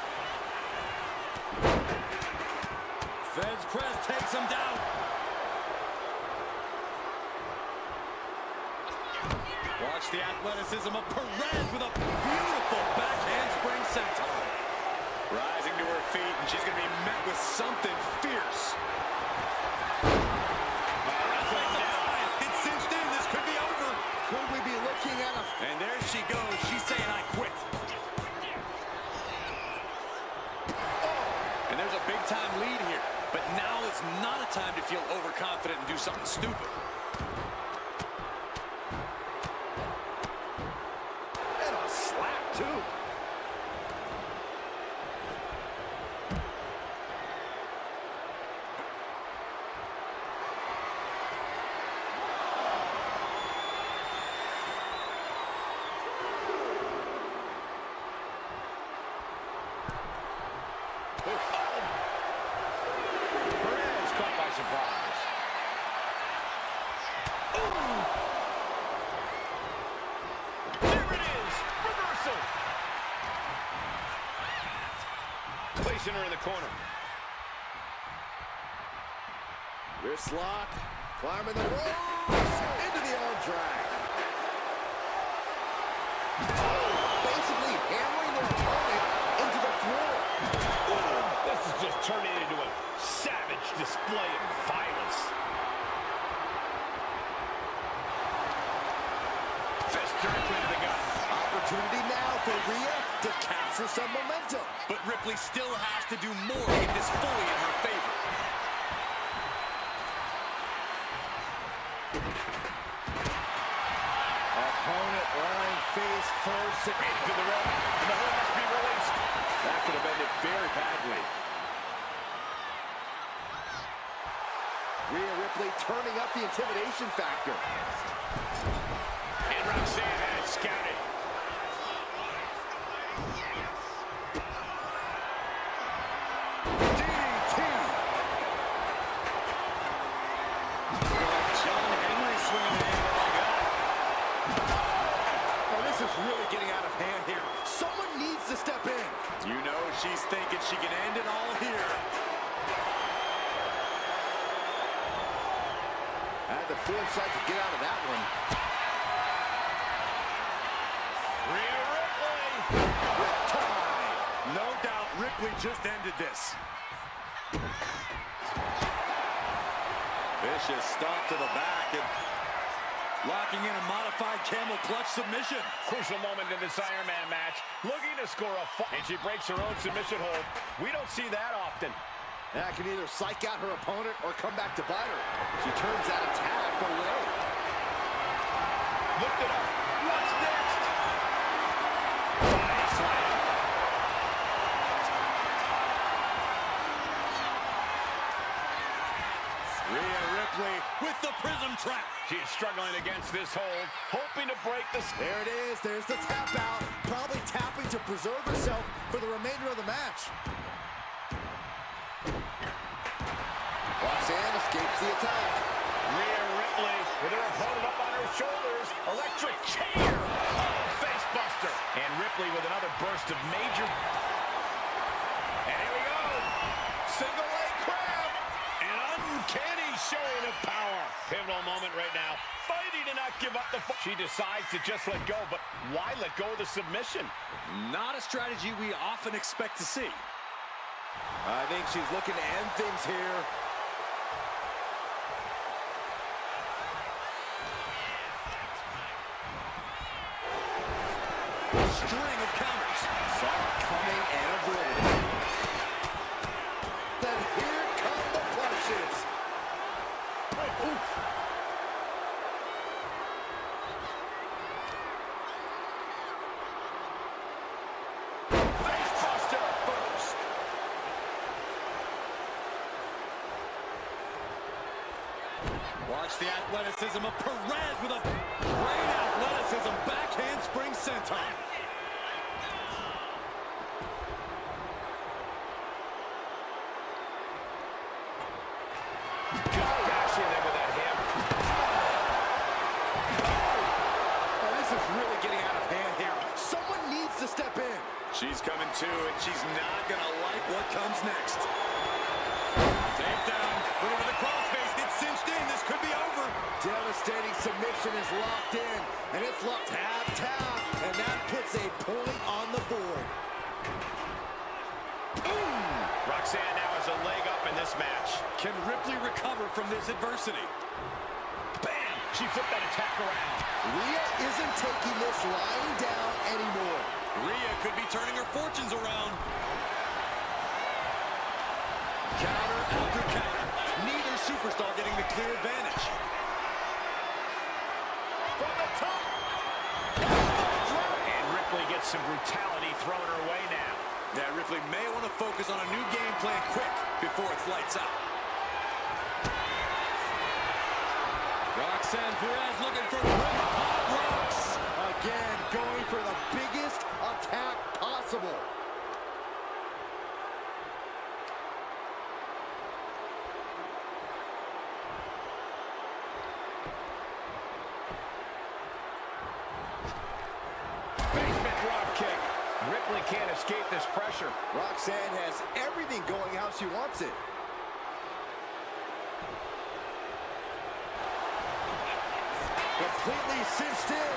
Feds press takes him down. Watch the athleticism of Perez with a beautiful back handspring senton. Rising to her feet, and she's going to be met with something fierce. It's cinched in. This could be over. Could we be looking at a... And there she goes. She's saying, I quit. And there's a big-time lead here. But now is not a time to feel overconfident and do something stupid. Too. Perez caught by surprise. There it is. Reversal. Placing her in the corner. Wrist lock, climbing the ropes, into the arm drag. Basically hammering their opponent into the floor. This is just turning into a savage display of violence. Fist directly to the gut. Opportunity now for Rhea to capture some momentum. But Ripley still has to do more to get this fully in her favor. Opponent lying face first. Into the rope. And the hold must be released. That could have ended very badly. Rhea Ripley turning up the intimidation factor. And Roxanne has scouted. DDT. John Henry swinging the angle like that. Oh, this is really getting out of hand here. Someone needs to step in. You know she's thinking she can end it all here. Had the foresight to get out of that one. Rhea Ripley. Riptide. No doubt Ripley just ended this. Vicious stomp to the back and locking in a modified camel clutch submission. Crucial moment in this Iron Man match. Looking to score a and she breaks her own submission hold. We don't see that often. That can either psych out her opponent or come back to bite her. She turns that attack away. Looked it up. What's next? Body slam. Rhea Ripley with the prism trap. She is struggling against this hold, hoping to break the... There it is. There's the tap out. Probably tapping to preserve herself for the remainder of the match. Roxanne escapes the attack. Rhea Ripley with her opponent up on her shoulders. Electric chair. Oh, face buster. And Ripley with another burst of major... And here we go. Single leg crab. An uncanny showing of power. Pivotal moment right now. Fighting to not give up the... She decides to just let go, but why let go of the submission? Not a strategy we often expect to see. I think she's looking to end things here. String of counters. Saw it coming and avoided it. Then here come the punches. Oof. Facebuster first. Watch the athleticism of Perez with a great athleticism. Backhand spring senton. Just bashing them with that hammer. Oh, this is really getting out of hand here. Someone needs to step in. She's coming too, and she's not going to like what comes next. Tape down. Put over the crossface. Gets cinched in. This could be over. Devastating submission is locked in, and it's locked tap, and that puts a point on the board. Roxanne now has a leg up in this match. Can Ripley recover from this adversity? Bam! She flipped that attack around. Rhea isn't taking this lying down anymore. Rhea could be turning her fortunes around. Counter after counter. Neither superstar getting the clear advantage. From the top. And Ripley gets some brutality thrown her way now. Yeah, Ripley may want to focus on a new game plan quick before it's lights out. Roxanne Perez looking for red hot rocks. Again, going for the biggest attack possible. Basement drop kick. Ripley can't escape this pressure. Roxanne has everything going how she wants it. Completely cinched in.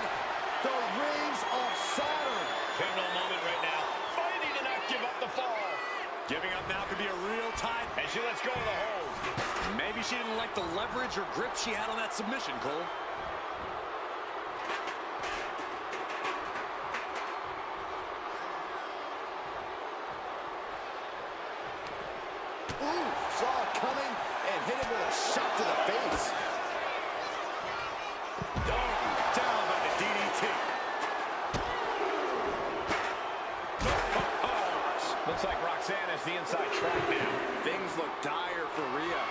The rings of Saturn. Pivotal moment right now. Fighting to not give up the fall. Giving up now could be a real tie. And she lets go of the hold. Maybe she didn't like the leverage or grip she had on that submission, Cole. Ooh, saw it coming and hit him with a shot to the face. Down by the DDT. Looks like Roxanne has the inside track now. Things look dire for Rhea.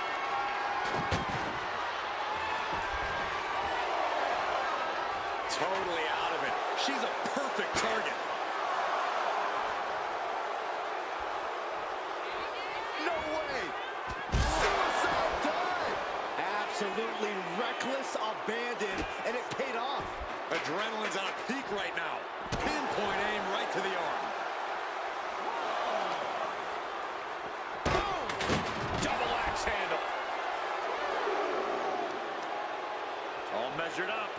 Totally out of it. She's a perfect target. No way! Suicide dive! Absolutely reckless abandon, and it paid off. Adrenaline's on a peak right now. Pinpoint aim right to the arm. Boom! Double axe handle. All measured up.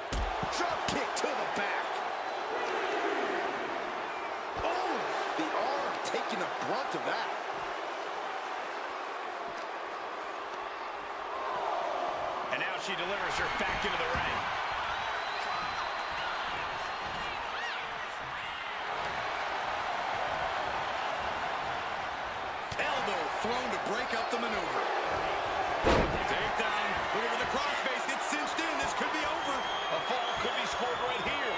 Drop kick to the back. Oh, the arm taking the brunt of that. And now she delivers her back into the ring. Elbow thrown to break up the maneuver. Take down. Look over the crossface. Gets cinched in. This could be over. A fall could be scored right here.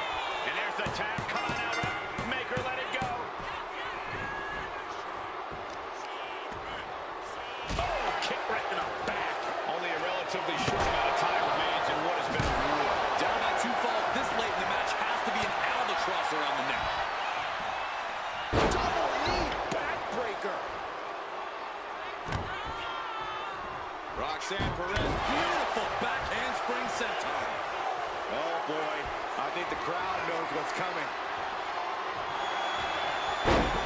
And there's the tap. Come on now, ref. Make her let it go. Oh, kick right in the back. Only a relatively short amount of time remains in what has been a war. Down by 2 falls this late in the match has to be an albatross around the neck. Double knee backbreaker. Roxanne Perez, beautiful backhand spring senton. Oh boy, I think the crowd knows what's coming.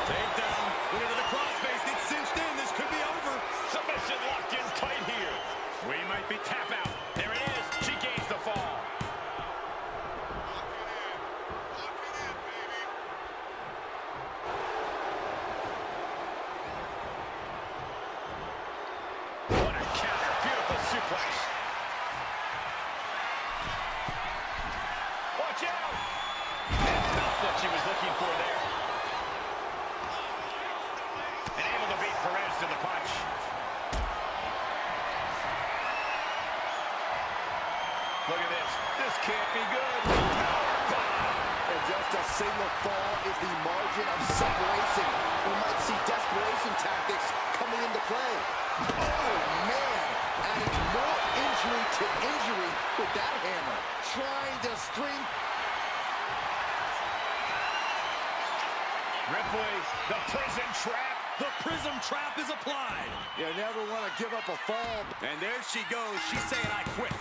Take down. Look into the crossface. Gets cinched in. This could be over. Submission locked in tight here. We might be tap out. There it is. She gains the fall. she was looking for there. And able to beat Perez to the punch. Look at this. This can't be good. And just a single fall is the margin of separation. We might see desperation tactics coming into play. Oh, man. Adding more injury to injury with that hammer. Trying to string. Ripley, the prison trap. The prism trap is applied. You never want to give up a fall. And there she goes. She's saying, I quit.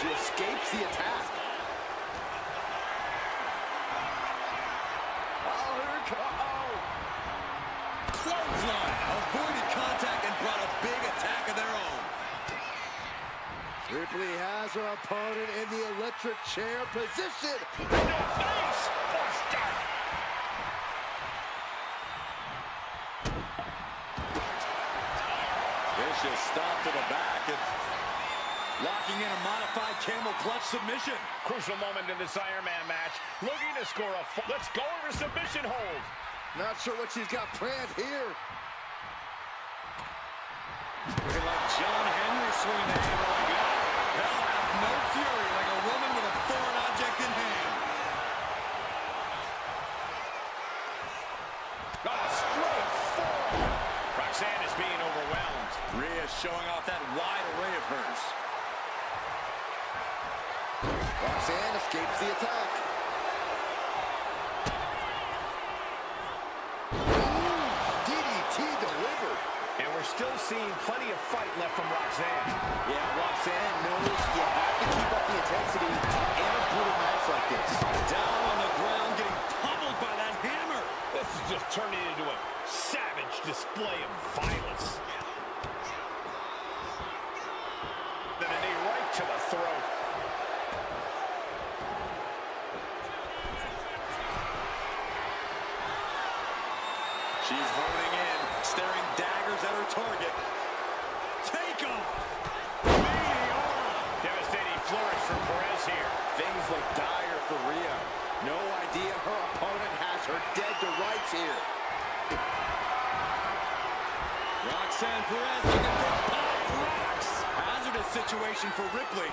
She escapes the attack. Oh, here it comes. Oh. Clothesline. Avoided contact and brought a big attack of their own. Ripley has her opponent in the electric chair position. No face. Or start. Vicious stop to the back and locking in a modified camel clutch submission. Crucial moment in this Iron Man match. Looking to score a... Let's go over submission hold. Not sure what she's got planned here. Looking like John Henry swinging the hammer like that. They'll have no fury like a woman with a foreign object in hand. Straight forward. Roxanne is being overwhelmed. Rhea showing off that wide array of hers. Roxanne escapes the attack. Ooh, DDT delivered. And we're still seeing plenty of fight left from Roxanne. Yeah, Roxanne knows you have to keep up the intensity in a brutal match like this. Down on the ground, getting pummeled by that hammer. This is just turning into a savage display of violence. Then a knee right to the throat. She's honing in, staring daggers at her target. Take him! Devastating flourish from Perez here. Things look dire for Rhea. No idea her opponent has her dead to rights here. Roxanne Perez looking for pop rocks. Hazardous situation for Ripley.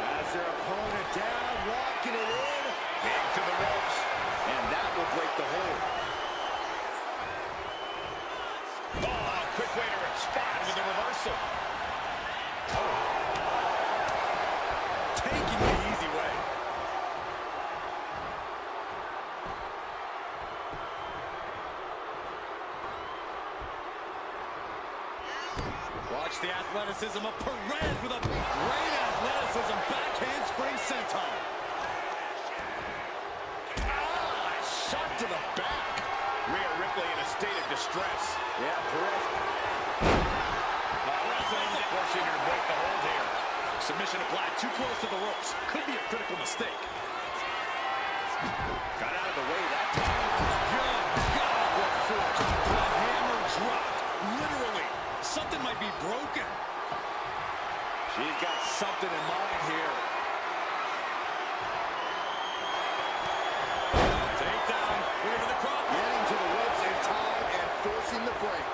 Has their opponent down, locking it in. Into the ropes. And that will break the hold. Oh, quick way to respond with a reversal. Taking the easy way. Watch the athleticism of Perez with a great athleticism. Backhand spring senton. Shot to the back. Rhea Ripley in a state of distress. Yeah, Perez. Roxanne forcing her to break the hold here. Submission applied too close to the ropes. Could be a critical mistake. Got out of the way that time. Good God, what force. The hammer dropped. Literally. Something might be broken. She's got something in mind here. Takedown. Into the crop. Getting to the ropes in time and forcing the break.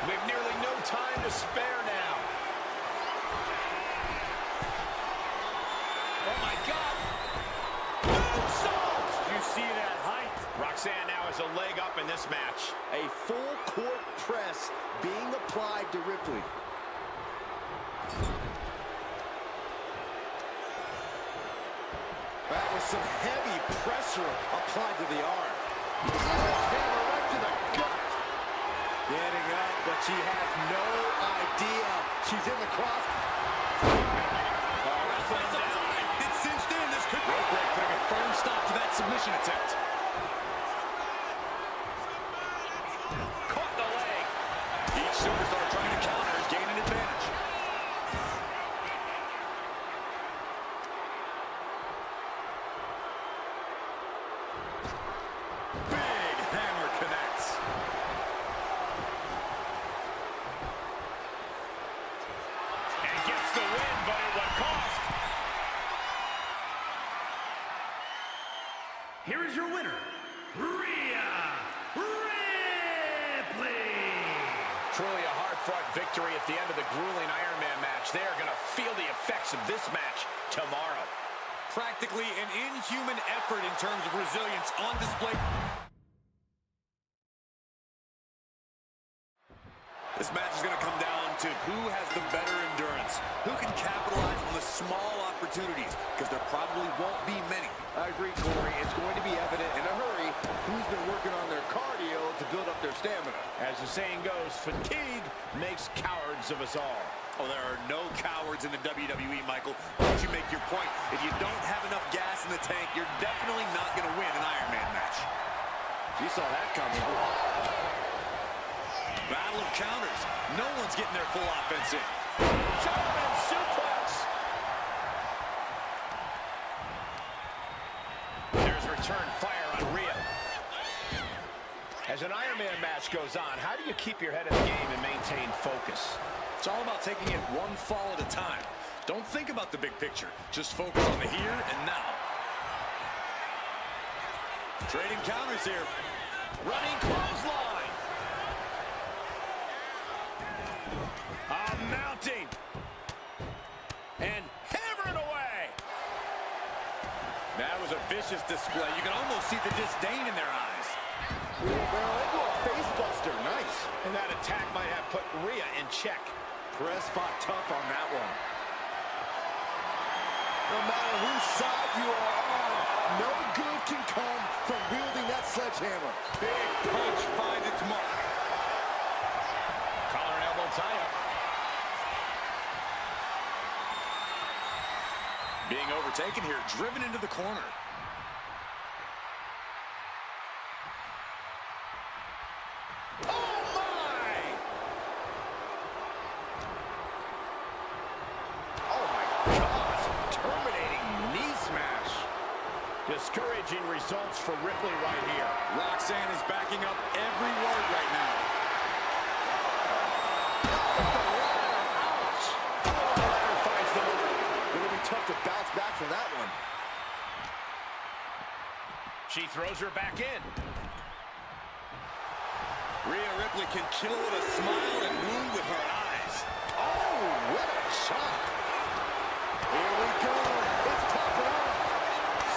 We've nearly no time to spare now. Oh, my God. You see that height? Roxanne now has a leg up in this match. A full court press being applied to Ripley. That was some heavy pressure applied to the arm. Hammer right to the gut. Getting up, but she has no idea she's in the cross. That's applied. It's cinched in. This could be a break, putting a firm stop to that submission attempt. Caught the leg. Each superstar trying to counter is gaining advantage. Big hammer connects. And gets the win, but at what cost? Here is your winner, Rhea Ripley. Truly a hard-fought victory at the end of the grueling Iron Man match. They are going to feel the effects of this match tomorrow. Practically an inhuman effort in terms of resilience on display. This match is going to come down to who has the better endurance, who can capitalize on the small opportunities, because there probably won't be many. I agree, Corey. It's going to be evident in a hurry who's been working on their cardio to build up their stamina. As the saying goes, fatigue makes cowards of us all. Oh, there are no cowards in the WWE, Michael. Once you make your point, if you don't have enough gas in the tank, you're definitely not going to win an Iron Man match. You saw that coming. Battle of counters. No one's getting their full offense in. German suplex. There's return fire on Rhea. As an Iron Man match goes on, how do you keep your head in the game and maintain focus? It's all about taking it one fall at a time. Don't think about the big picture. Just focus on the here and now. Trading counters here. Running clothesline. Mounting. And hammering away. That was a vicious display. You can almost see the disdain in their eyes. Into a face buster. Nice. And that attack might have put Rhea in check. Perez fought tough on that one. No matter whose side you are on, no good can come from wielding that sledgehammer. Big punch finds its mark. Collar and elbow tie-up. Being overtaken here, driven into the corner. Oh, my! Oh my gosh, terminating knee smash. Discouraging results for Ripley right here. Roxanne is backing up every word right now. Ouch! Oh, the ladder finds the line. It'll be tough to bounce back from that one. She throws her back in. Rhea Ripley can kill with a smile and wound with her eyes. Oh, what a shot. Here we go. It's popping off.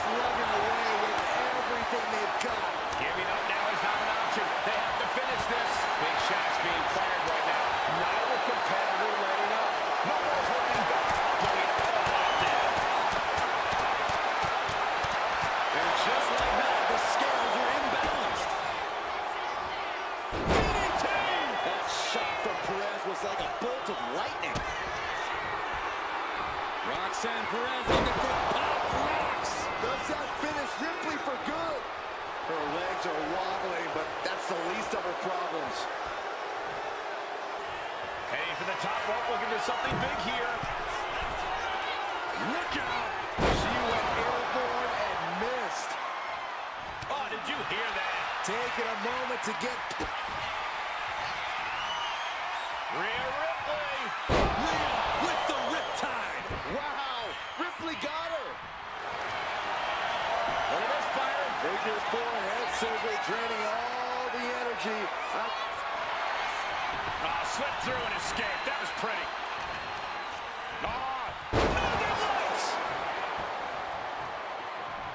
Slugging away with everything they've got. Giving up now is not an option. They have to finish this. Big shots being fired right now. Neither competitor letting up. No one's holding back. Going all out there. And just like that, the scales are imbalanced. DDT! That shot from Perez was like a bolt of lightning. Roxanne Perez looking for pop rocks. Does that finish Ripley for good? Her legs are wobbling, but that's the least of her problems. Heading for the top rope, looking for something big here. Look out. She went airborne and missed. Oh, did you hear that? Taking a moment to get... Rhea Ripley! Rhea with the riptide. Wow! Ripley got her! Look at this fire. Figure four head surgery draining all the energy. Slipped through and escaped. That was pretty. Northern Lights!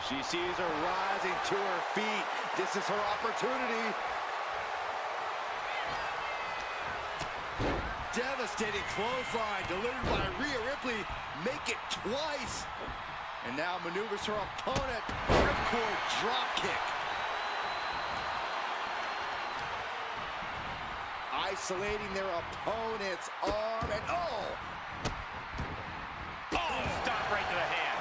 She sees her rising to her feet. This is her opportunity. Devastating clothesline delivered by Rhea Ripley. Make it twice. And now maneuvers her opponent. Ripcord drop kick. Isolating their opponent's arm and Stop right to the hand.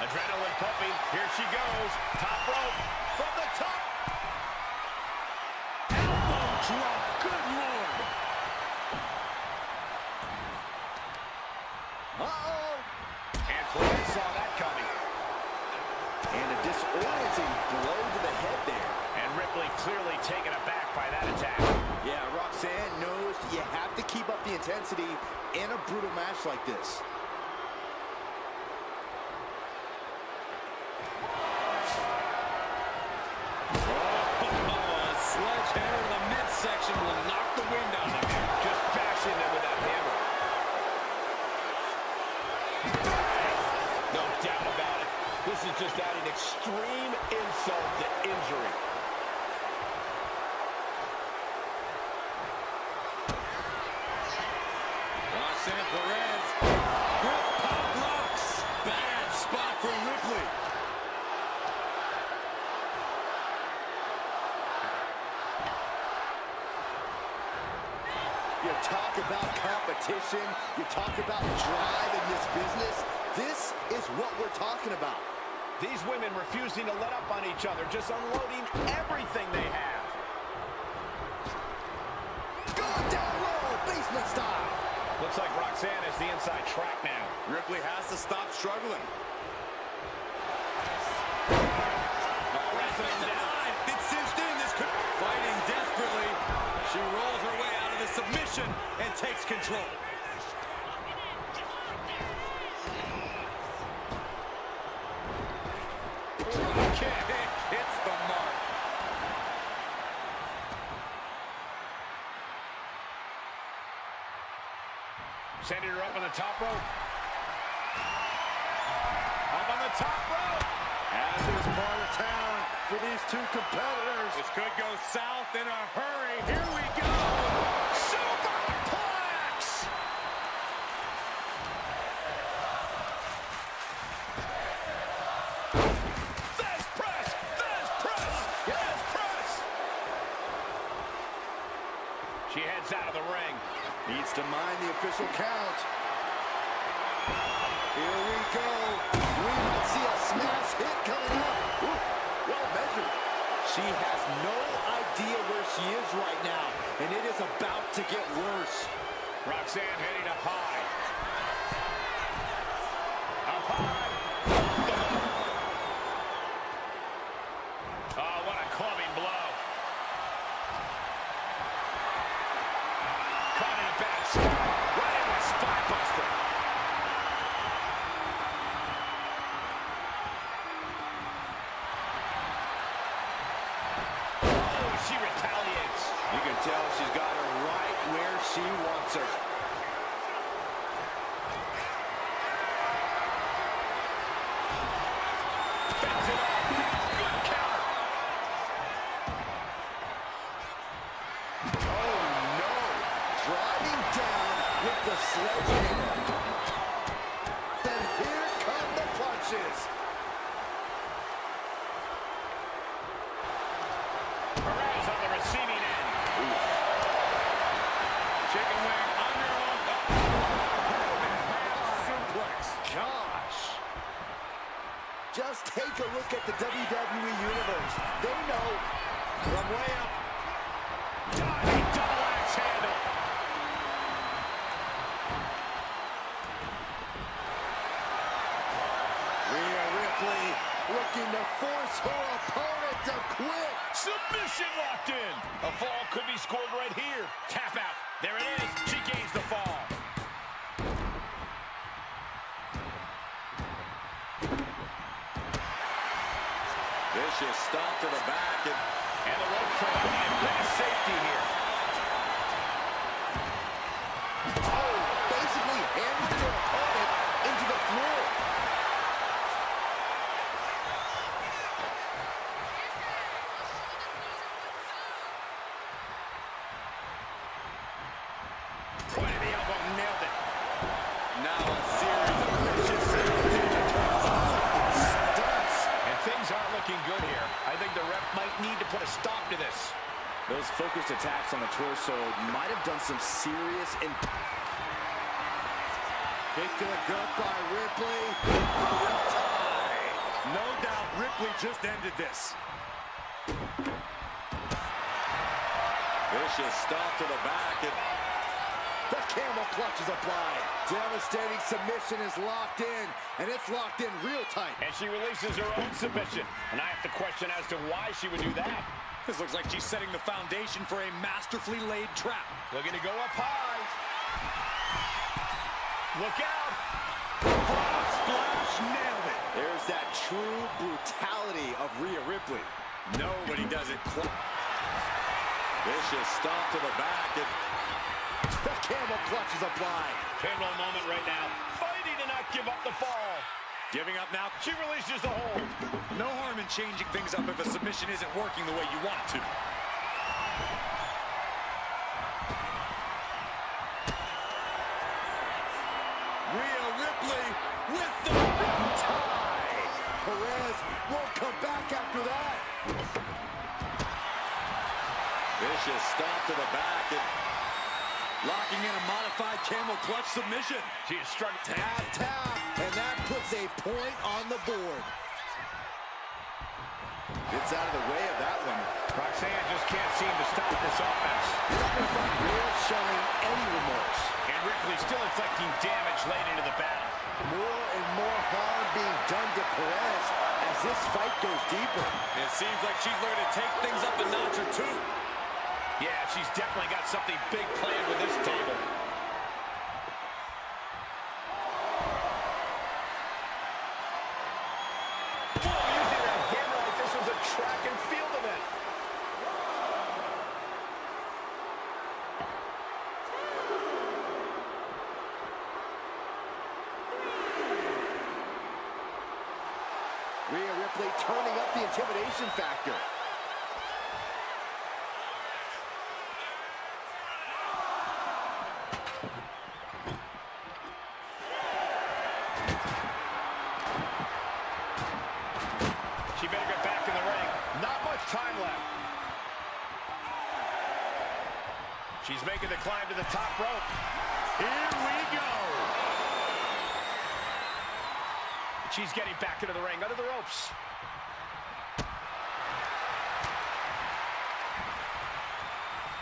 Adrenaline pumping. Here she goes. Top rope. from the top. Elbow drop. Good Lord. Uh-oh. And Climax saw that coming. And a disorienting blow to the head there. And Ripley clearly taken aback by that attack. Yeah, Roxanne knows you have to keep up the intensity in a brutal match like this. Sledgehammer in the midsection will knock the wind out of him. Just bashing them with that hammer. No doubt about it. This is just adding extreme insult to injury. Roxanne Perez with pop locks. Bad spot for Ripley. You talk about competition, you talk about drive in this business. This is what we're talking about. These women refusing to let up on each other, just unloading everything they have. Going down low, basement style. Looks like Roxanne is the inside track now. Ripley has to stop struggling. It's cinched in. This could fighting desperately. She rolls her way out of the submission and takes control. Kick hits the mark. Sending her up on the top rope. Up on the top rope. As is part of town for these two competitors. This could go south in a hurry. Here we go. Superplex! Fast press! Fast press! Fast press! She heads out of the ring. Needs to mind the official count. Here we go. We might see a smash hit coming up. Ooh, well measured. She has no idea where she is right now, and it is about to get worse. Roxanne heading up high. Up high. Oh, what a clubbing blow. Caught in a bad spot. Right in the spine buster. Oh, she retaliates. You can tell she's got her right where she wants her. Fends it off. Good counter. Oh, no. Driving down with the sledgehammer. Then here come the punches. Perez on the receiving end. Chicken wing underhook. Suplex. Gosh. Just take a look at the WWE Universe. They know From way up. Diving double axe handle. Rhea Ripley looking to force her opponent to quit. Submission locked in. A fall could be scored right here. Tap out. There it is. She gains the fall. Vicious stop to the back. And the rope providing best safety here. Oh, basically hammering her opponent into the floor. Point of the elbow, nailed it. Now a series of vicious stunts. And things aren't looking good here. I think the ref might need to put a stop to this. Those focused attacks on the torso might have done some serious and kick to the gut by Ripley. No doubt Ripley just ended this. Vicious stop to the back. The camel clutch is applied. Devastating submission is locked in, and it's locked in real tight. And she releases her own submission. And I have to question as to why she would do that. This looks like she's setting the foundation for a masterfully laid trap. Looking to go up high. Look out. Frog splash, nailed it. There's that true brutality of Rhea Ripley. Nobody does it quite. Vicious stomp to the back. And the camel clutch is applied. Pinball moment right now. Fighting to not give up the fall. Giving up now. She releases the hold. No harm in changing things up if a submission isn't working the way you want it to. Rhea Ripley with the tie. Perez won't come back after that. Vicious stomp to the back and locking in a modified camel clutch submission. She is struck. Tap, and that puts a point on the board. Gets out of the way of that one. Roxanne just can't seem to stop this offense. Rhea showing any remorse. And Ripley still inflicting damage late into the battle. More and more harm being done to Perez as this fight goes deeper. It seems like she's learned to take things up a notch or two. Yeah, she's definitely got something big planned with this table. Using that hammer like this was a track and field event. Rhea Ripley turning up the intimidation factor. She better get back in the ring. Not much time left. She's making the climb to the top rope. Here we go. She's getting back into the ring, under the ropes.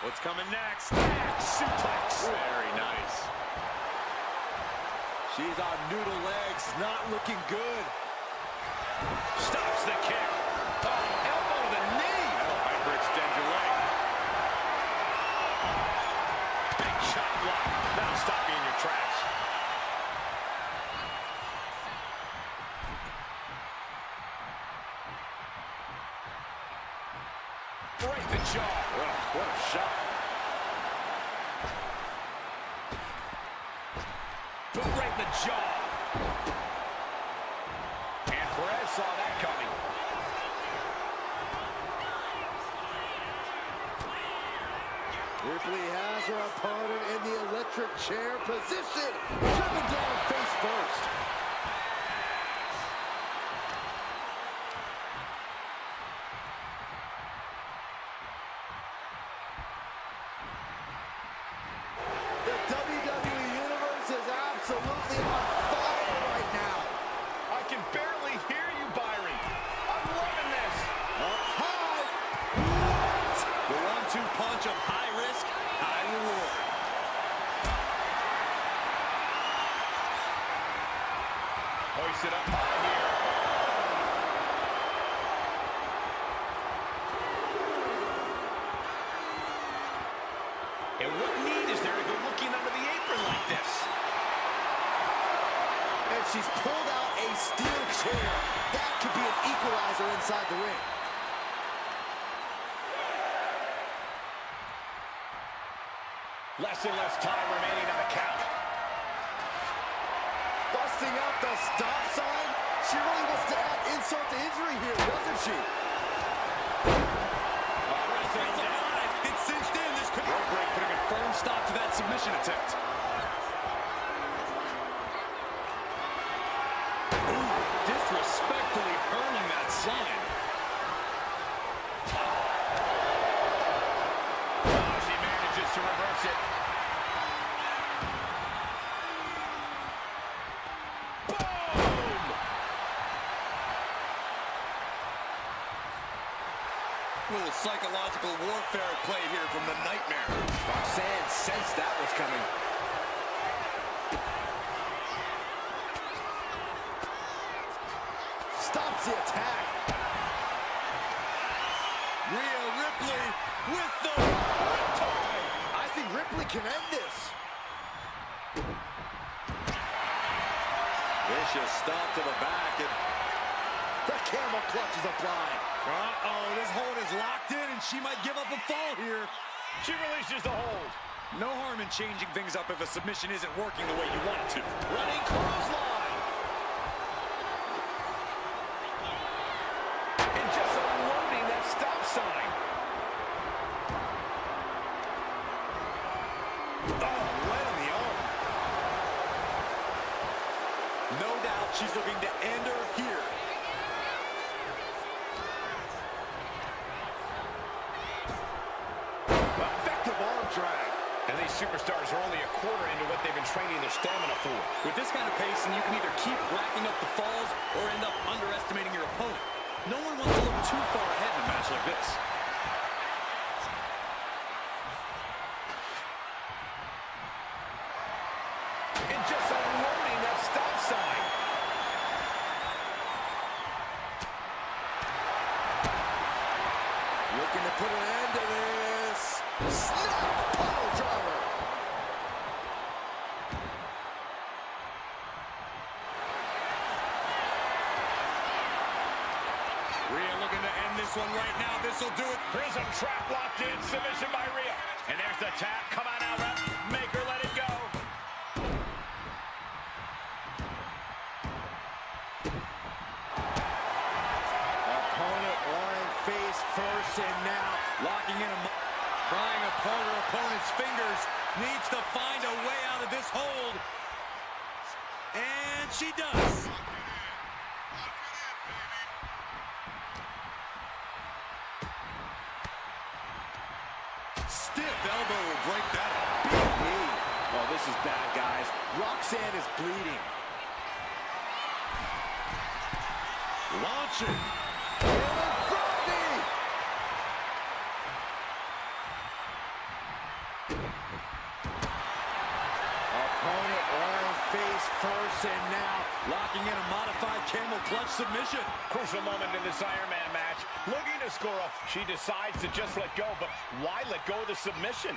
What's coming next? Suplex. Very nice. She's on noodle legs, not looking good. Stops the kick. Oh, elbow to the knee. That'll hyperextend your leg. Big chop block. That'll stop you in your tracks. Right in the jaw. Oh, what a shot. Boot right in the jaw. And Perez saw that coming. Ripley has her opponent in the electric chair position. Driven down face first. The WWE Universe is absolutely on fire right now. I can barely hear you, Byron. I'm loving this. Up high. The 1-2 punch of high risk, high reward. Hoisted up high here. And what need is there to go looking under the apron like this? And she's pulled out a steel chair. That could be an equalizer inside the ring. Less and less time remaining on the count. Busting out the stop sign. She really wants to add insult to injury here, doesn't she? Roxanne's alive. It's cinched in. This could rope break, putting a firm stop to that submission attempt. Ooh, disrespectfully earning that sign. Oh, she manages to reverse it. Boom! A little psychological warfare at play here from the Nightmare. Roxanne sensed that was coming. Stops the attack. Rhea Ripley can end this. Vicious stomp to the back, and The camel clutch is applied. uh-oh, this hold is locked in, and she might give up a fall here. She releases the hold. No harm in changing things up if a submission isn't working the way you want it to. Running clothesline. And just unloading that stop sign. Oh, right in the arm. No doubt she's looking to end her here. Effective arm drag. And these superstars are only a quarter into what they've been training their stamina for. With this kind of pacing, you can either keep racking up the falls or end up underestimating your opponent. No one wants to look too far ahead in a match like this. And just unloading that stop sign. Looking to put an end to this. Snap! Pile driver. Rhea looking to end this one right now. This will do it. Prism trap locked in. Submission by Rhea. And there's the tap. Come on out, ref. Make her let it go. Opponent lying face first, and now Locking in prying apart her opponent's fingers. Needs to find a way out of this hold. And she does. Stiff elbow will break that up. big knee. Oh, this is bad, guys. Roxanne is bleeding. Launching. Front knee. Opponent lying face first, and now Locking in a modified camel clutch submission. Crucial moment in this Iron Man match. Looking to score off. She decides to just let go, but why let go of the submission?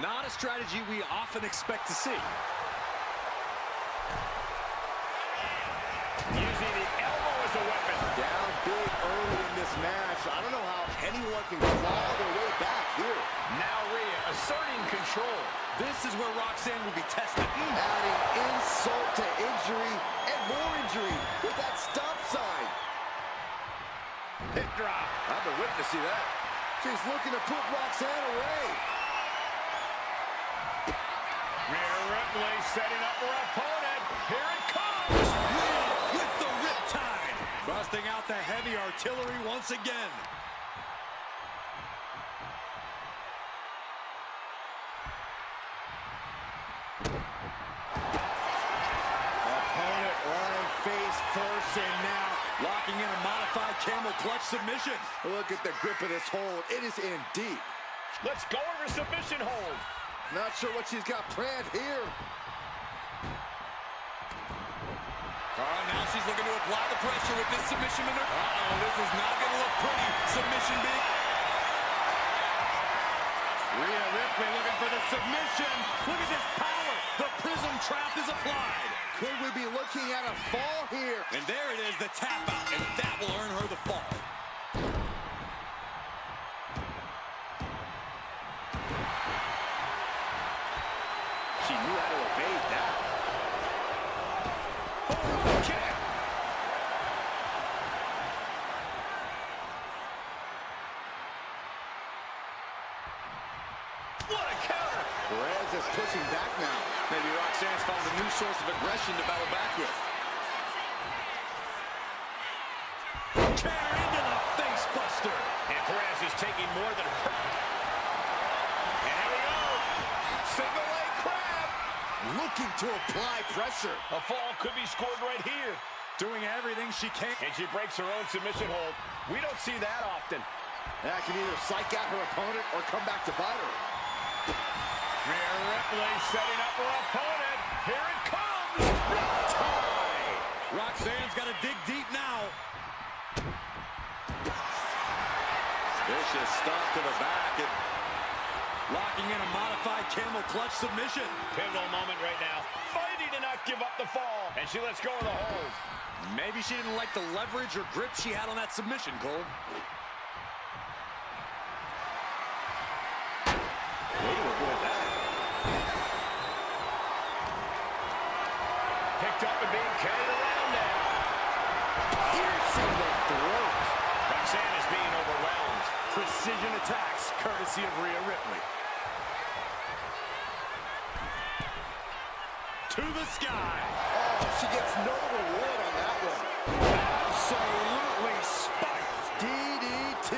Not a strategy we often expect to see. Using the elbow as a weapon. down big early in this match. I don't know how anyone can claw their way back here. Now Rhea asserting control. This is where Roxanne will be tested. Adding insult to injury and more injury with that stop sign. Hip drop. I've been witnessing that. She's looking to put Roxanne away. Rhea Ripley setting up her opponent. Here it comes. Rhea with the riptide. Busting out the heavy artillery once again. Opponent lying face first, and now Locking in a modified camel clutch submission. look at the grip of this hold. It is in deep. Let's go over submission hold. Not sure what she's got planned here. Now she's looking to apply the pressure with this submission maneuver. This is not going to look pretty. Submission big. Rhea Ripley looking for the submission. Look at this power. The prism trap is applied. Could we be looking at a fall here? And there it is, the tap out. And that will earn her the fall. She knew how to evade that. Kick. What a counter. Perez is pushing back now. Maybe Roxanne's found a new source of aggression to battle back with. Tear into the face buster. And Perez is taking more than her. And here we go. Single leg crab. Looking to apply pressure. A fall could be scored right here. Doing everything she can. And she breaks her own submission hold. We don't see that often. That can either psych out her opponent or come back to bite her. Rhea Ripley setting up her opponent. Here it comes. Tie. Roxanne's got to dig deep now. Vicious stomp to the back. And Locking in a modified camel clutch submission. Pivotal moment right now. Fighting to not give up the fall. And she lets go of the hold. Maybe she didn't like the leverage or grip she had on that submission, Cole. Way to avoid that. Picked up and being carried around now. Piercing the throat. Roxanne is being overwhelmed. Precision attacks, courtesy of Rhea Ripley. To the sky. Oh, she gets no reward on that one. Absolutely spiked. DDT.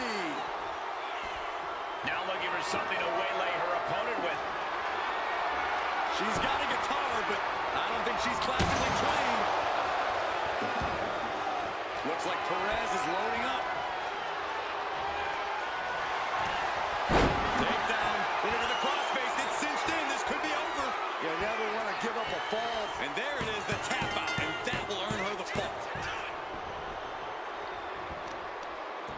Now looking for something to waylay her opponent with. She's got a guitar, but I don't think she's classically trained. Looks like Perez is loading up.